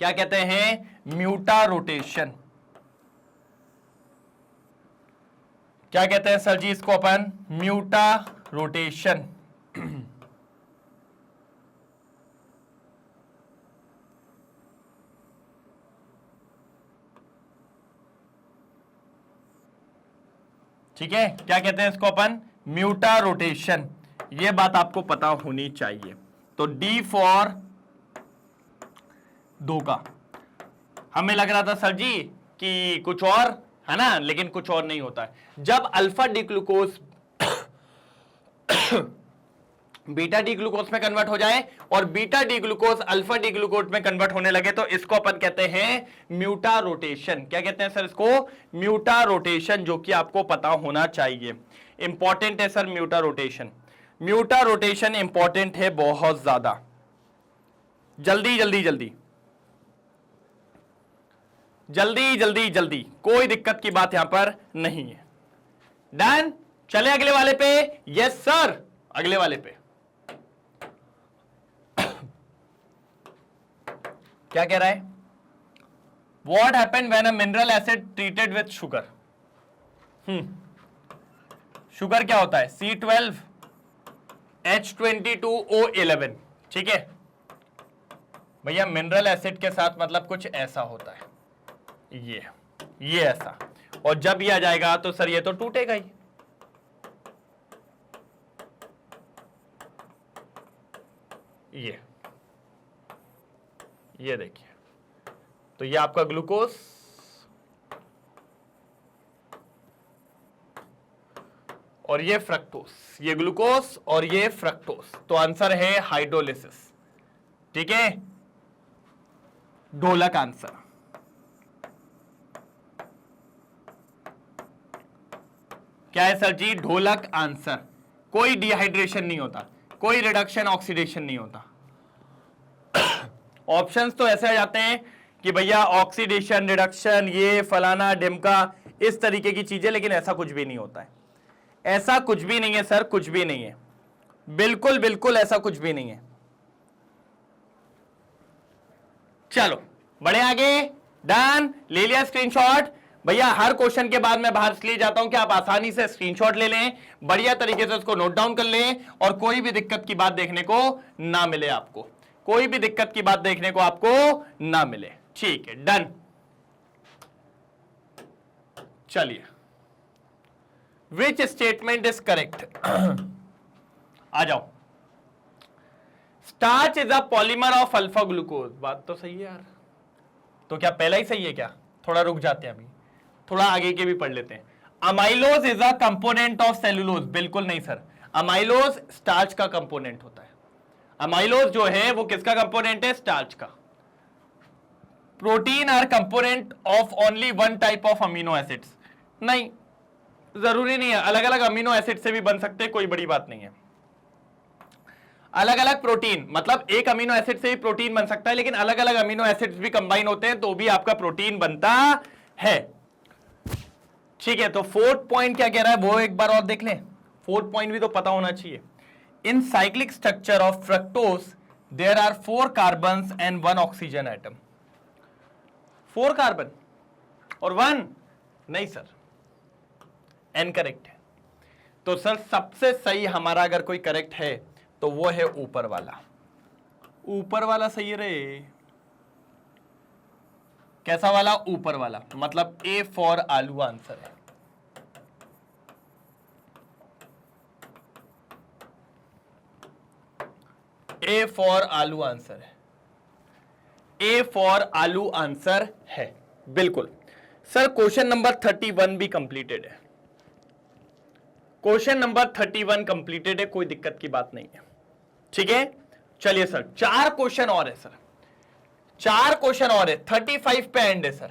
क्या कहते हैं? म्यूटा रोटेशन। क्या कहते हैं सर जी इसको अपन? म्यूटा रोटेशन। ठीक है, क्या कहते हैं इसको अपन? म्यूटा रोटेशन। ये बात आपको पता होनी चाहिए। तो डी फॉर धोखा। हमें लग रहा था सर जी कि कुछ और है ना, लेकिन कुछ और नहीं होता है। जब alpha D glucose beta D glucose में कन्वर्ट हो जाए और beta D glucose alpha D glucose में कन्वर्ट होने लगे, तो इसको अपन कहते हैं म्यूटा रोटेशन। क्या कहते हैं सर इसको? म्यूटा रोटेशन, जो कि आपको पता होना चाहिए। इंपॉर्टेंट है सर म्यूटा रोटेशन। म्यूटा रोटेशन इंपॉर्टेंट है बहुत ज्यादा। जल्दी जल्दी जल्दी जल्दी जल्दी जल्दी, कोई दिक्कत की बात यहां पर नहीं है। डन, चले अगले वाले पे। यस सर, अगले वाले पे क्या कह रहा है? What happened when a mineral acid treated with sugar. Sugar क्या होता है? C12 H22O11। ठीक है भैया, मिनरल एसिड के साथ मतलब कुछ ऐसा होता है, ये ऐसा, और जब ये आ जाएगा तो सर ये तो टूटेगा ही। ये देखिए, तो ये आपका ग्लूकोज, और ये फ्रक्टोस, ये ग्लूकोज और ये फ्रक्टोस। तो आंसर है हाइड्रोलिसिस। ठीक है, ढोलक आंसर। क्या है सर जी? ढोलक आंसर। कोई डिहाइड्रेशन नहीं होता, कोई रिडक्शन ऑक्सीडेशन नहीं होता। ऑप्शंस तो ऐसे आ जाते हैं कि भैया ऑक्सीडेशन, रिडक्शन, ये फलाना ढिमका, इस तरीके की चीजें, लेकिन ऐसा कुछ भी नहीं होता है। ऐसा कुछ भी नहीं है सर, कुछ भी नहीं है, बिल्कुल बिल्कुल ऐसा कुछ भी नहीं है। चलो बड़े आगे। डन, ले लिया स्क्रीनशॉट। भैया हर क्वेश्चन के बाद मैं बाहर इसलिए जाता हूं कि आप आसानी से स्क्रीनशॉट ले लें, बढ़िया तरीके से उसको नोट डाउन कर लें, और कोई भी दिक्कत की बात देखने को ना मिले आपको, कोई भी दिक्कत की बात देखने को आपको ना मिले। ठीक है, डन। चलिए, विच स्टेटमेंट इज करेक्ट? आ जाओ। Starch is a polymer of alpha glucose. बात तो सही है यार, तो क्या पहला ही सही है क्या? थोड़ा रुक जाते हैं, अभी थोड़ा आगे के भी पढ़ लेते हैं। Amylose is a component of cellulose. बिल्कुल नहीं सर, अमाइलोज स्टार्च का कंपोनेंट होता है। अमाइलोज जो है वो किसका कंपोनेंट है? स्टार्च का। Protein R component of only one type of amino acids. नहीं, जरूरी नहीं है, अलग अलग अमीनो एसिड से भी बन सकते हैं, कोई बड़ी बात नहीं है। अलग अलग प्रोटीन मतलब एक अमीनो एसिड से ही प्रोटीन बन सकता है, लेकिन अलग अलग अमीनो एसिड्स भी कंबाइन होते हैं तो भी आपका प्रोटीन बनता है। ठीक है, तो फोर्थ पॉइंट क्या कह रहा है वो एक बार और देख लें। फोर्थ पॉइंट भी तो पता होना चाहिए। In cyclic structure of fructose there are 4 carbons and 1 oxygen atom. 4 carbon और 1 नहीं सर, इनकरेक्ट है। तो सर सबसे सही हमारा अगर कोई करेक्ट है तो वो है ऊपर वाला। ऊपर वाला सही रे। कैसा वाला? ऊपर वाला, मतलब ए फॉर आलू आंसर है। ए फॉर आलू आंसर है। ए फॉर आलू आंसर है, बिल्कुल। सर क्वेश्चन नंबर 31 भी कंप्लीटेड है। क्वेश्चन नंबर 31 कंप्लीटेड है, कोई दिक्कत की बात नहीं है। ठीक है, चलिए सर 4 क्वेश्चन और है सर, 4 क्वेश्चन और है। 35 पे एंड है सर,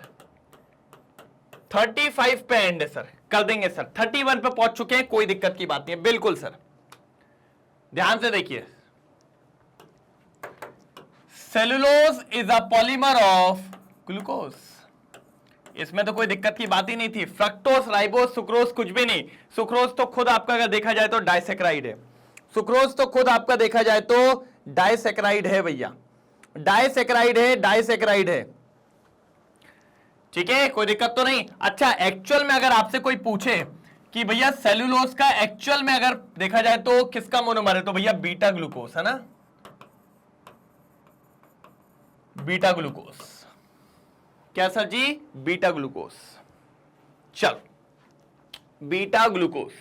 35 पे एंड है सर, कर देंगे सर। 31 पे पहुंच चुके हैं, कोई दिक्कत की बात नहीं है, बिल्कुल सर। ध्यान से देखिए, cellulose is a polymer of glucose. इसमें तो कोई दिक्कत की बात ही नहीं थी। फ्रक्टोज, राइबोज, सुक्रोज कुछ भी नहीं। सुक्रोज तो खुद आपका अगर देखा जाए तो डाइसेक्राइड है। सुक्रोज तो खुद आपका देखा जाए तो डाइसेक्राइड है भैया, डाइसेक्राइड है, डाइसेक्राइड है। ठीक है, कोई दिक्कत तो नहीं। अच्छा, एक्चुअल में अगर आपसे कोई पूछे कि भैया सेलुलोज का एक्चुअल में अगर देखा जाए तो किसका मोनोमर है, तो भैया बीटा ग्लूकोज है ना, बीटा ग्लूकोज। क्या सर जी? Beta glucose. चलो, बीटा ग्लूकोज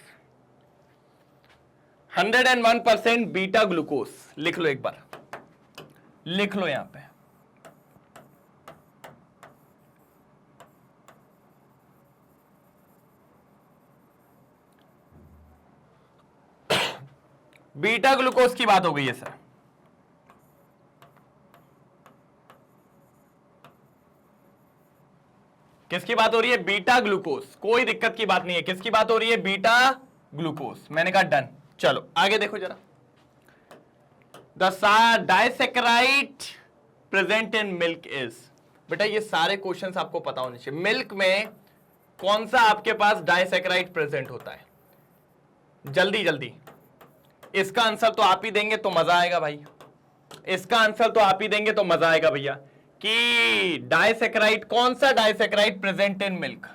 101% बीटा ग्लूकोज लिख लो, एक बार लिख लो यहां पे। बीटा ग्लूकोज की बात हो गई है सर। किसकी बात हो रही है? Beta glucose. कोई दिक्कत की बात नहीं है, किसकी बात हो रही है? Beta glucose. मैंने कहा डन। चलो आगे देखो जरा। The disaccharide present in milk is. बेटा ये सारे क्वेश्चंस आपको पता होने चाहिए। मिल्क में कौन सा आपके पास डाइसेक्राइड प्रेजेंट होता है? जल्दी जल्दी, इसका आंसर तो आप ही देंगे तो मजा आएगा भाई, इसका आंसर तो आप ही देंगे तो मजा आएगा भैया कि डाइसेक्राइड, कौन सा disaccharide present in milk.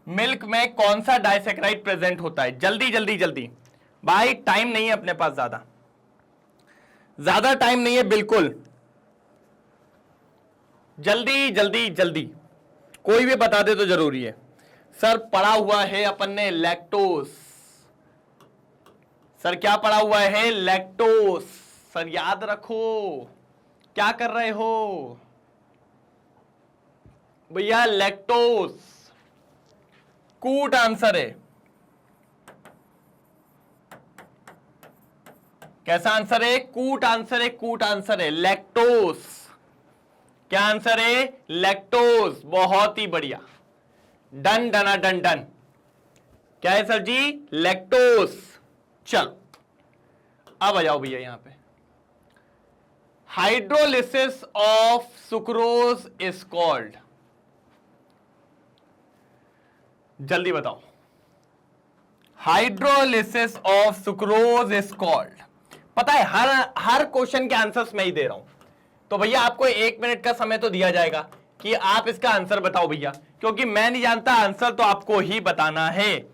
Milk में कौन सा डाइसेक्राइड प्रेजेंट होता है? जल्दी जल्दी जल्दी भाई, टाइम नहीं है अपने पास, ज्यादा टाइम नहीं है, बिल्कुल जल्दी जल्दी जल्दी, कोई भी बता दे तो जरूरी है। सर पढ़ा हुआ है अपन ने लैक्टोस। सर क्या पढ़ा हुआ है? लैक्टोस। सर याद रखो, क्या कर रहे हो भैया? लैक्टोस कूट आंसर है। कैसा आंसर है? कूट आंसर है, कूट आंसर है लैक्टोस। क्या आंसर है? लैक्टोस। बहुत ही बढ़िया, डन डना डन डन। क्या है सर जी? लैक्टोस। चलो अब आ जाओ भैया यहां पे। Hydrolysis of sucrose is called. जल्दी बताओ। Hydrolysis of sucrose is called. पता है हर क्वेश्चन के आंसर्स मैं ही दे रहा हूं, तो भैया आपको 1 मिनट का समय तो दिया जाएगा कि आप इसका आंसर बताओ भैया, क्योंकि मैं नहीं जानता, आंसर तो आपको ही बताना है,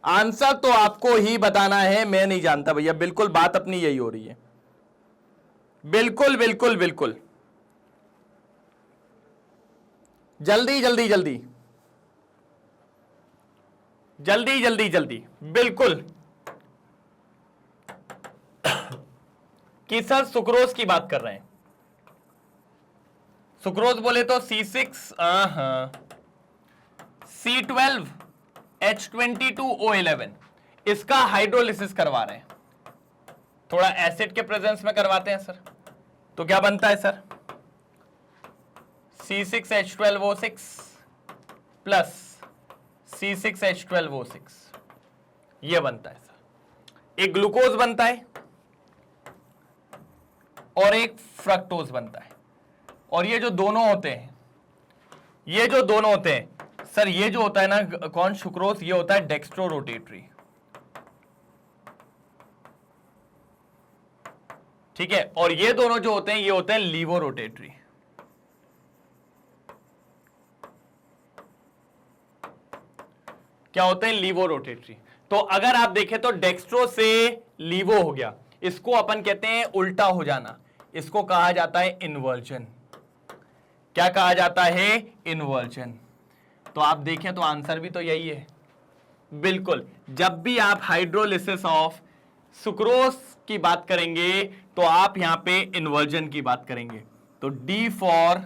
आंसर तो आपको ही बताना है, मैं नहीं जानता भैया। बिल्कुल बात अपनी यही हो रही है, बिल्कुल बिल्कुल बिल्कुल। जल्दी जल्दी जल्दी जल्दी जल्दी जल्दी, बिल्कुल। कि सर सुक्रोज की बात कर रहे हैं। सुक्रोज बोले तो C6 C12 H22O11, इसका हाइड्रोलिसिस करवा रहे हैं, थोड़ा एसिड के प्रेजेंस में करवाते हैं सर, तो क्या बनता है सर? C6H12O6 प्लस C6H12O6, ये बनता है सर। एक ग्लूकोज बनता है और एक फ्रक्टोज बनता है, और ये जो दोनों होते हैं, ये जो दोनों होते हैं सर, ये जो होता है ना कौन, सुक्रोज, ये होता है डेक्स्ट्रो रोटेटरी, ठीक है, और ये दोनों जो होते हैं ये होते हैं लीवो रोटेटरी। क्या होते हैं? Laevo rotatory. तो अगर आप देखें तो डेक्स्ट्रो से लीवो हो गया, इसको अपन कहते हैं उल्टा हो जाना, इसको कहा जाता है इन्वर्जन। क्या कहा जाता है? इन्वर्जन। तो आप देखें तो आंसर भी तो यही है, बिल्कुल। जब भी आप हाइड्रोलिसिस ऑफ सुक्रोज की बात करेंगे तो आप यहां पे इन्वर्जन की बात करेंगे, तो डी फॉर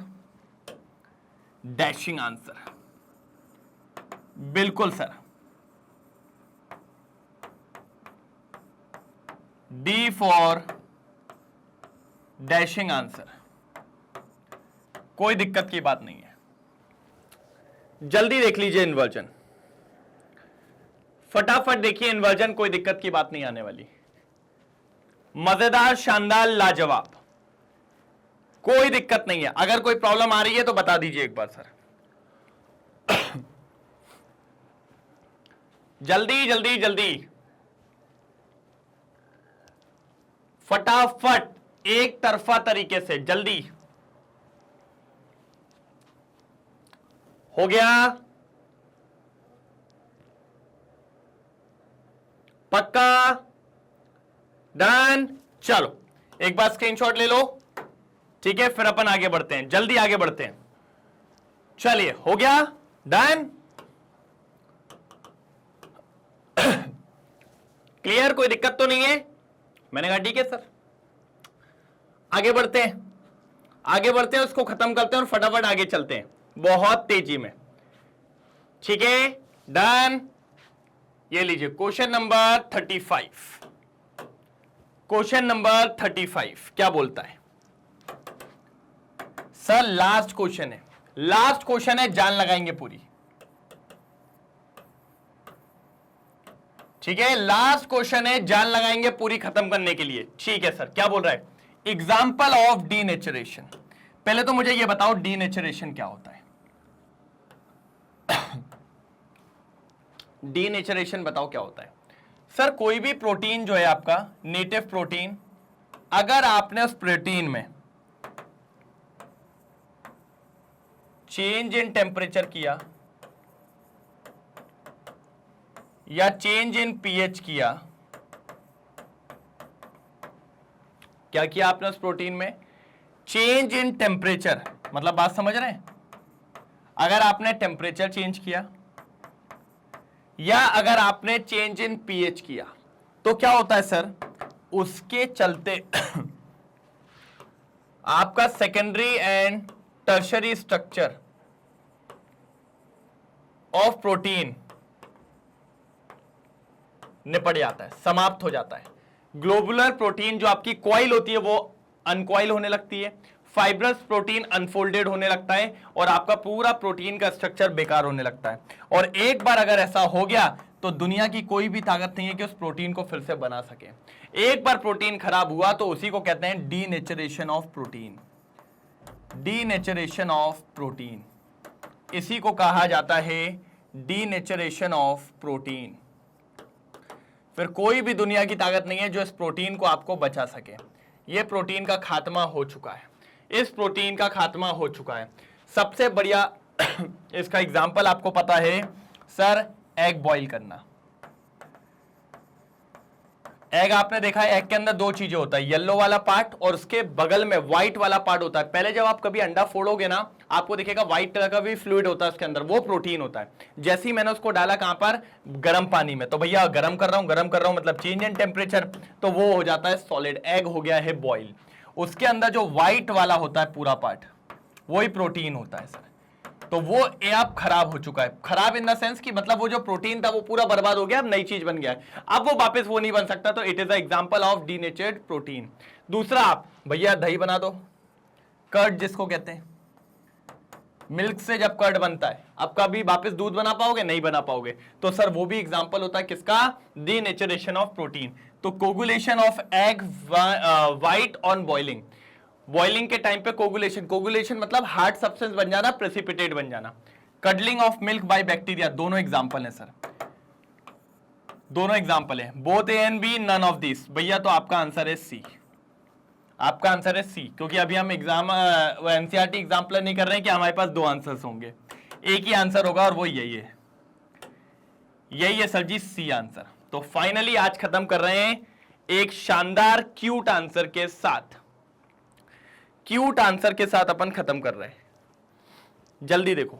डैशिंग आंसर, बिल्कुल sir, D for dashing answer, कोई दिक्कत की बात नहीं है। जल्दी देख लीजिए इन्वर्जन, फटाफट देखिए इन्वर्जन, कोई दिक्कत की बात नहीं आने वाली। मजेदार, शानदार, लाजवाब, कोई दिक्कत नहीं है। अगर कोई प्रॉब्लम आ रही है तो बता दीजिए एक बार सर। जल्दी जल्दी जल्दी, फटाफट, एक तरफा तरीके से, जल्दी। हो गया? पक्का? डन? चलो एक बार स्क्रीनशॉट ले लो, ठीक है, फिर अपन आगे बढ़ते हैं, जल्दी आगे बढ़ते हैं। चलिए, हो गया? डन? क्लियर? कोई दिक्कत तो नहीं है? मैंने कहा ठीक है सर। आगे बढ़ते हैं, आगे बढ़ते हैं, उसको खत्म करते हैं और फटाफट आगे चलते हैं बहुत तेजी में, ठीक है। डन? ये लीजिए क्वेश्चन नंबर 35। क्वेश्चन नंबर 35 क्या बोलता है सर? लास्ट क्वेश्चन है, लास्ट क्वेश्चन है, जान लगाएंगे पूरी, ठीक है। लास्ट क्वेश्चन है, जान लगाएंगे पूरी खत्म करने के लिए, ठीक है सर। क्या बोल रहा है? Example of denaturation. पहले तो मुझे यह बताओ डीनेचरेशन क्या होता है? डीनेचरेशन बताओ क्या होता है सर? कोई भी प्रोटीन जो है आपका नेटिव प्रोटीन, अगर आपने उस प्रोटीन में चेंज इन टेम्परेचर किया या चेंज इन पीएच किया, क्या किया आपने उस प्रोटीन में? चेंज इन टेम्परेचर, मतलब बात समझ रहे हैं? अगर आपने टेम्परेचर चेंज किया या अगर आपने चेंज इन पीएच किया, तो क्या होता है सर? उसके चलते आपका secondary and tertiary structure of protein निपट जाता है, समाप्त हो जाता है। ग्लोबुलर प्रोटीन जो आपकी कॉइल होती है वो अनकॉइल होने लगती है, फाइब्रस प्रोटीन अनफोल्डेड होने लगता है, और आपका पूरा प्रोटीन का स्ट्रक्चर बेकार होने लगता है। और एक बार अगर ऐसा हो गया तो दुनिया की कोई भी ताकत नहीं है कि उस प्रोटीन को फिर से बना सके। एक बार प्रोटीन खराब हुआ तो उसी को कहते हैं denaturation of protein. Denaturation of protein, इसी को कहा जाता है डीनेचरेशन ऑफ प्रोटीन। फिर कोई भी दुनिया की ताकत नहीं है जो इस प्रोटीन को आपको बचा सके। यह प्रोटीन का खात्मा हो चुका है, इस प्रोटीन का खात्मा हो चुका है। सबसे बढ़िया इसका एग्जाम्पल आपको पता है सर, एग बॉईल करना। एग आपने देखा है, एग के अंदर दो चीजें होता है, येलो वाला पार्ट और उसके बगल में व्हाइट वाला पार्ट होता है। पहले जब आप कभी अंडा फोड़ोगे ना, आपको दिखेगा व्हाइट कलर का भी फ्लूइड होता है उसके अंदर, वो प्रोटीन होता है। जैसे ही मैंने उसको डाला कहां पर, गर्म पानी में, तो भैया गर्म कर रहा हूं मतलब चेंज इन टेम्परेचर, तो वो हो जाता है सॉलिड, एग हो गया है बॉइल। उसके अंदर जो व्हाइट वाला होता है पूरा पार्ट, वही प्रोटीन होता है सर। तो वो ए अब खराब हो चुका है, खराब इन द सेंस कि मतलब वो जो प्रोटीन था वो पूरा बर्बाद हो गया, अब नई चीज बन गया है, अब वो वापस वो नहीं बन सकता, तो it is a example of denatured protein. दूसरा, आप भैया दही बना दो, कर्ड जिसको कहते हैं, मिल्क से जब कर्ड बनता है, अब कभी वापस दूध बना पाओगे? नहीं बना पाओगे। तो सर वो भी एग्जांपल होता है किसका? Denaturation of protein. तो coagulation of egg white on boiling, boiling के टाइम पे कोगुलेशन, कोगुलेशन मतलब हार्ड सब्सटेंस बन जाना, प्रेसिपिटेट बन जाना। Curdling of milk by bacteria, दोनों एग्जांपल है सर, दोनों एग्जांपल है, both a and b, none of this. भैया तो आपका आंसर है सी, आपका आंसर है सी, क्योंकि अभी हम एग्जाम एनसीईआरटी एग्जाम्पल नहीं कर रहे हैं कि हमारे पास दो आंसर्स होंगे, एक ही आंसर होगा और वो यही है, यही है सर जी, सी आंसर। तो फाइनली आज खत्म कर रहे हैं एक शानदार क्यूट आंसर के साथ, क्यूट आंसर के साथ अपन खत्म कर रहे हैं। जल्दी देखो,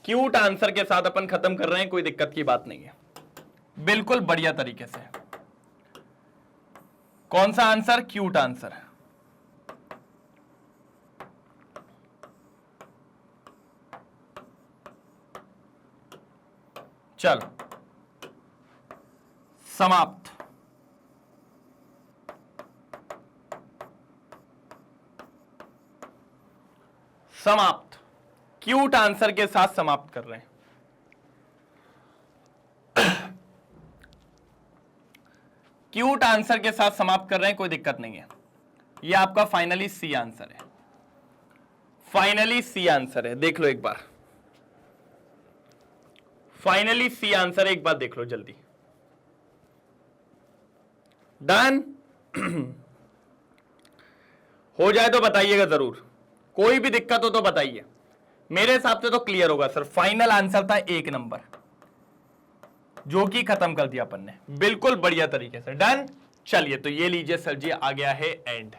क्यूट आंसर के साथ अपन खत्म कर रहे हैं, कोई दिक्कत की बात नहीं है, बिल्कुल बढ़िया तरीके से। कौन सा आंसर? Cute answer. चलो समाप्त। समाप्त, क्यूट आंसर के साथ समाप्त कर रहे हैं। क्यूट आंसर के साथ समाप्त कर रहे हैं, कोई दिक्कत नहीं है। ये आपका फाइनली सी आंसर है, फाइनली सी आंसर है, देख लो एक बार, फाइनली सी आंसर है, एक बार देख लो जल्दी। डन? हो जाए तो बताइएगा जरूर, कोई भी दिक्कत हो तो बताइए, मेरे हिसाब से तो क्लियर होगा सर। फाइनल आंसर था एक नंबर, जो कि खत्म कर दिया अपन ने बिल्कुल बढ़िया तरीके से। डन? चलिए तो ये लीजिए सर जी, आ गया है एंड।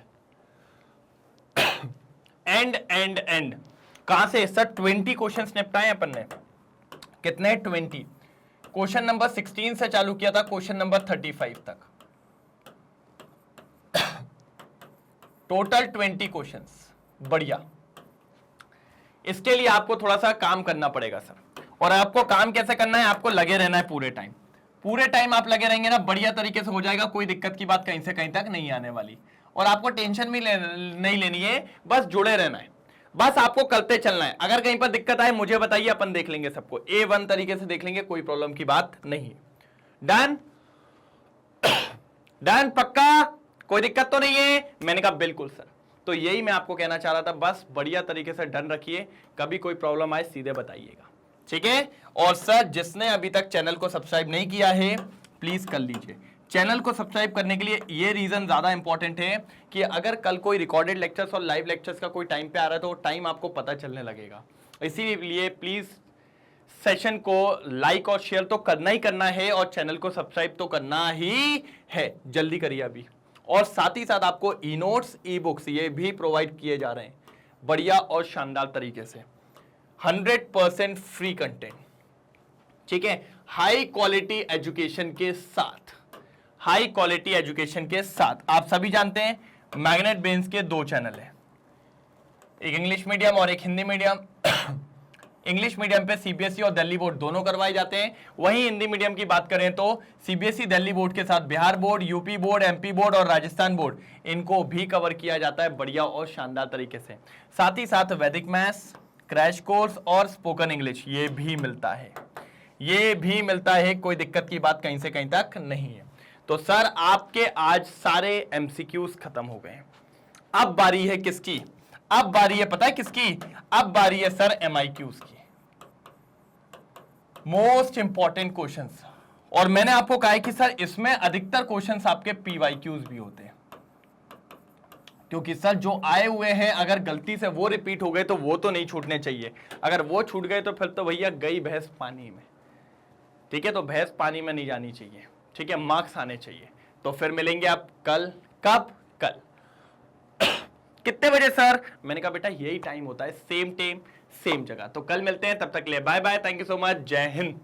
एंड एंड एंड कहां से सर? 20 क्वेश्चन निपटाए अपन ने। कितने? 20। क्वेश्चन नंबर 16 से चालू किया था, क्वेश्चन नंबर 35 तक, टोटल 20 क्वेश्चंस। बढ़िया। इसके लिए आपको थोड़ा सा काम करना पड़ेगा सर, और आपको काम कैसे करना है? आपको लगे रहना है पूरे टाइम, पूरे टाइम आप लगे रहेंगे ना, बढ़िया तरीके से हो जाएगा, कोई दिक्कत की बात कहीं से कहीं तक नहीं आने वाली। और आपको टेंशन भी नहीं लेनी है, बस जुड़े रहना है, बस आपको करते चलना है। अगर कहीं पर दिक्कत आए मुझे बताइए, अपन देख लेंगे सबको, A1 तरीके से देख लेंगे, कोई प्रॉब्लम की बात नहीं। डन? डन? पक्का? कोई दिक्कत तो नहीं है? मैंने कहा बिल्कुल सर। तो यही मैं आपको कहना चाह रहा था, बस बढ़िया तरीके से डन रखिए, कभी कोई प्रॉब्लम आए सीधे बताइएगा, ठीक है? और सर जिसने अभी तक चैनल को सब्सक्राइब नहीं किया है, प्लीज कर लीजिए। चैनल को सब्सक्राइब करने के लिए ये रीजन ज्यादा इंपॉर्टेंट है कि अगर कल कोई रिकॉर्डेड लेक्चर्स और लाइव लेक्चर्स का कोई टाइम पे आ रहा है तो टाइम आपको पता चलने लगेगा। इसीलिए प्लीज सेशन को लाइक और शेयर तो करना ही करना है, और चैनल को सब्सक्राइब तो करना ही है, जल्दी करिए अभी। और साथ ही साथ आपको ई नोट्स, ई बुक्स ये भी प्रोवाइड किए जा रहे हैं बढ़िया और शानदार तरीके से, 100% फ्री कंटेंट, ठीक है? हाई क्वालिटी एजुकेशन के साथ, हाई क्वालिटी एजुकेशन के साथ। आप सभी जानते हैं मैग्नेट ब्रेन्स के दो चैनल हैं, एक इंग्लिश मीडियम और एक हिंदी मीडियम। इंग्लिश मीडियम पे सीबीएसई और दिल्ली बोर्ड दोनों करवाए जाते हैं, वहीं हिंदी मीडियम की बात करें तो सीबीएसई दिल्ली बोर्ड के साथ Bihar board, UP board, MP board और राजस्थान बोर्ड, इनको भी कवर किया जाता है बढ़िया और शानदार तरीके से। साथ ही साथ वैदिक मैथ्स, क्रैश कोर्स और स्पोकन इंग्लिश ये भी मिलता है, ये भी मिलता है, कोई दिक्कत की बात कहीं से कहीं तक नहीं है। तो सर आपके आज सारे एमसीक्यूज खत्म हो गए, अब बारी है किसकी? अब बारी है पता है किसकी? अब बारी है सर एमआईक्यूज की, मोस्ट इंपॉर्टेंट क्वेश्चंस। और मैंने आपको कहा है कि सर इसमें अधिकतर क्वेश्चंस आपके पीवाईक्यूज भी होते हैं, क्योंकि सर जो आए हुए हैं अगर गलती से वो रिपीट हो गए तो वो तो नहीं छूटने चाहिए, अगर वो छूट गए तो फिर तो भैया गई भैंस पानी में, ठीक है, तो भैंस पानी में नहीं जानी चाहिए, ठीक है, मार्क्स आने चाहिए। तो फिर मिलेंगे आप कल। कब? कल। कितने बजे सर? मैंने कहा बेटा यही टाइम होता है, सेम टाइम सेम जगह। तो कल मिलते हैं, तब तक के लिए bye bye, thank you so much, जय हिंद।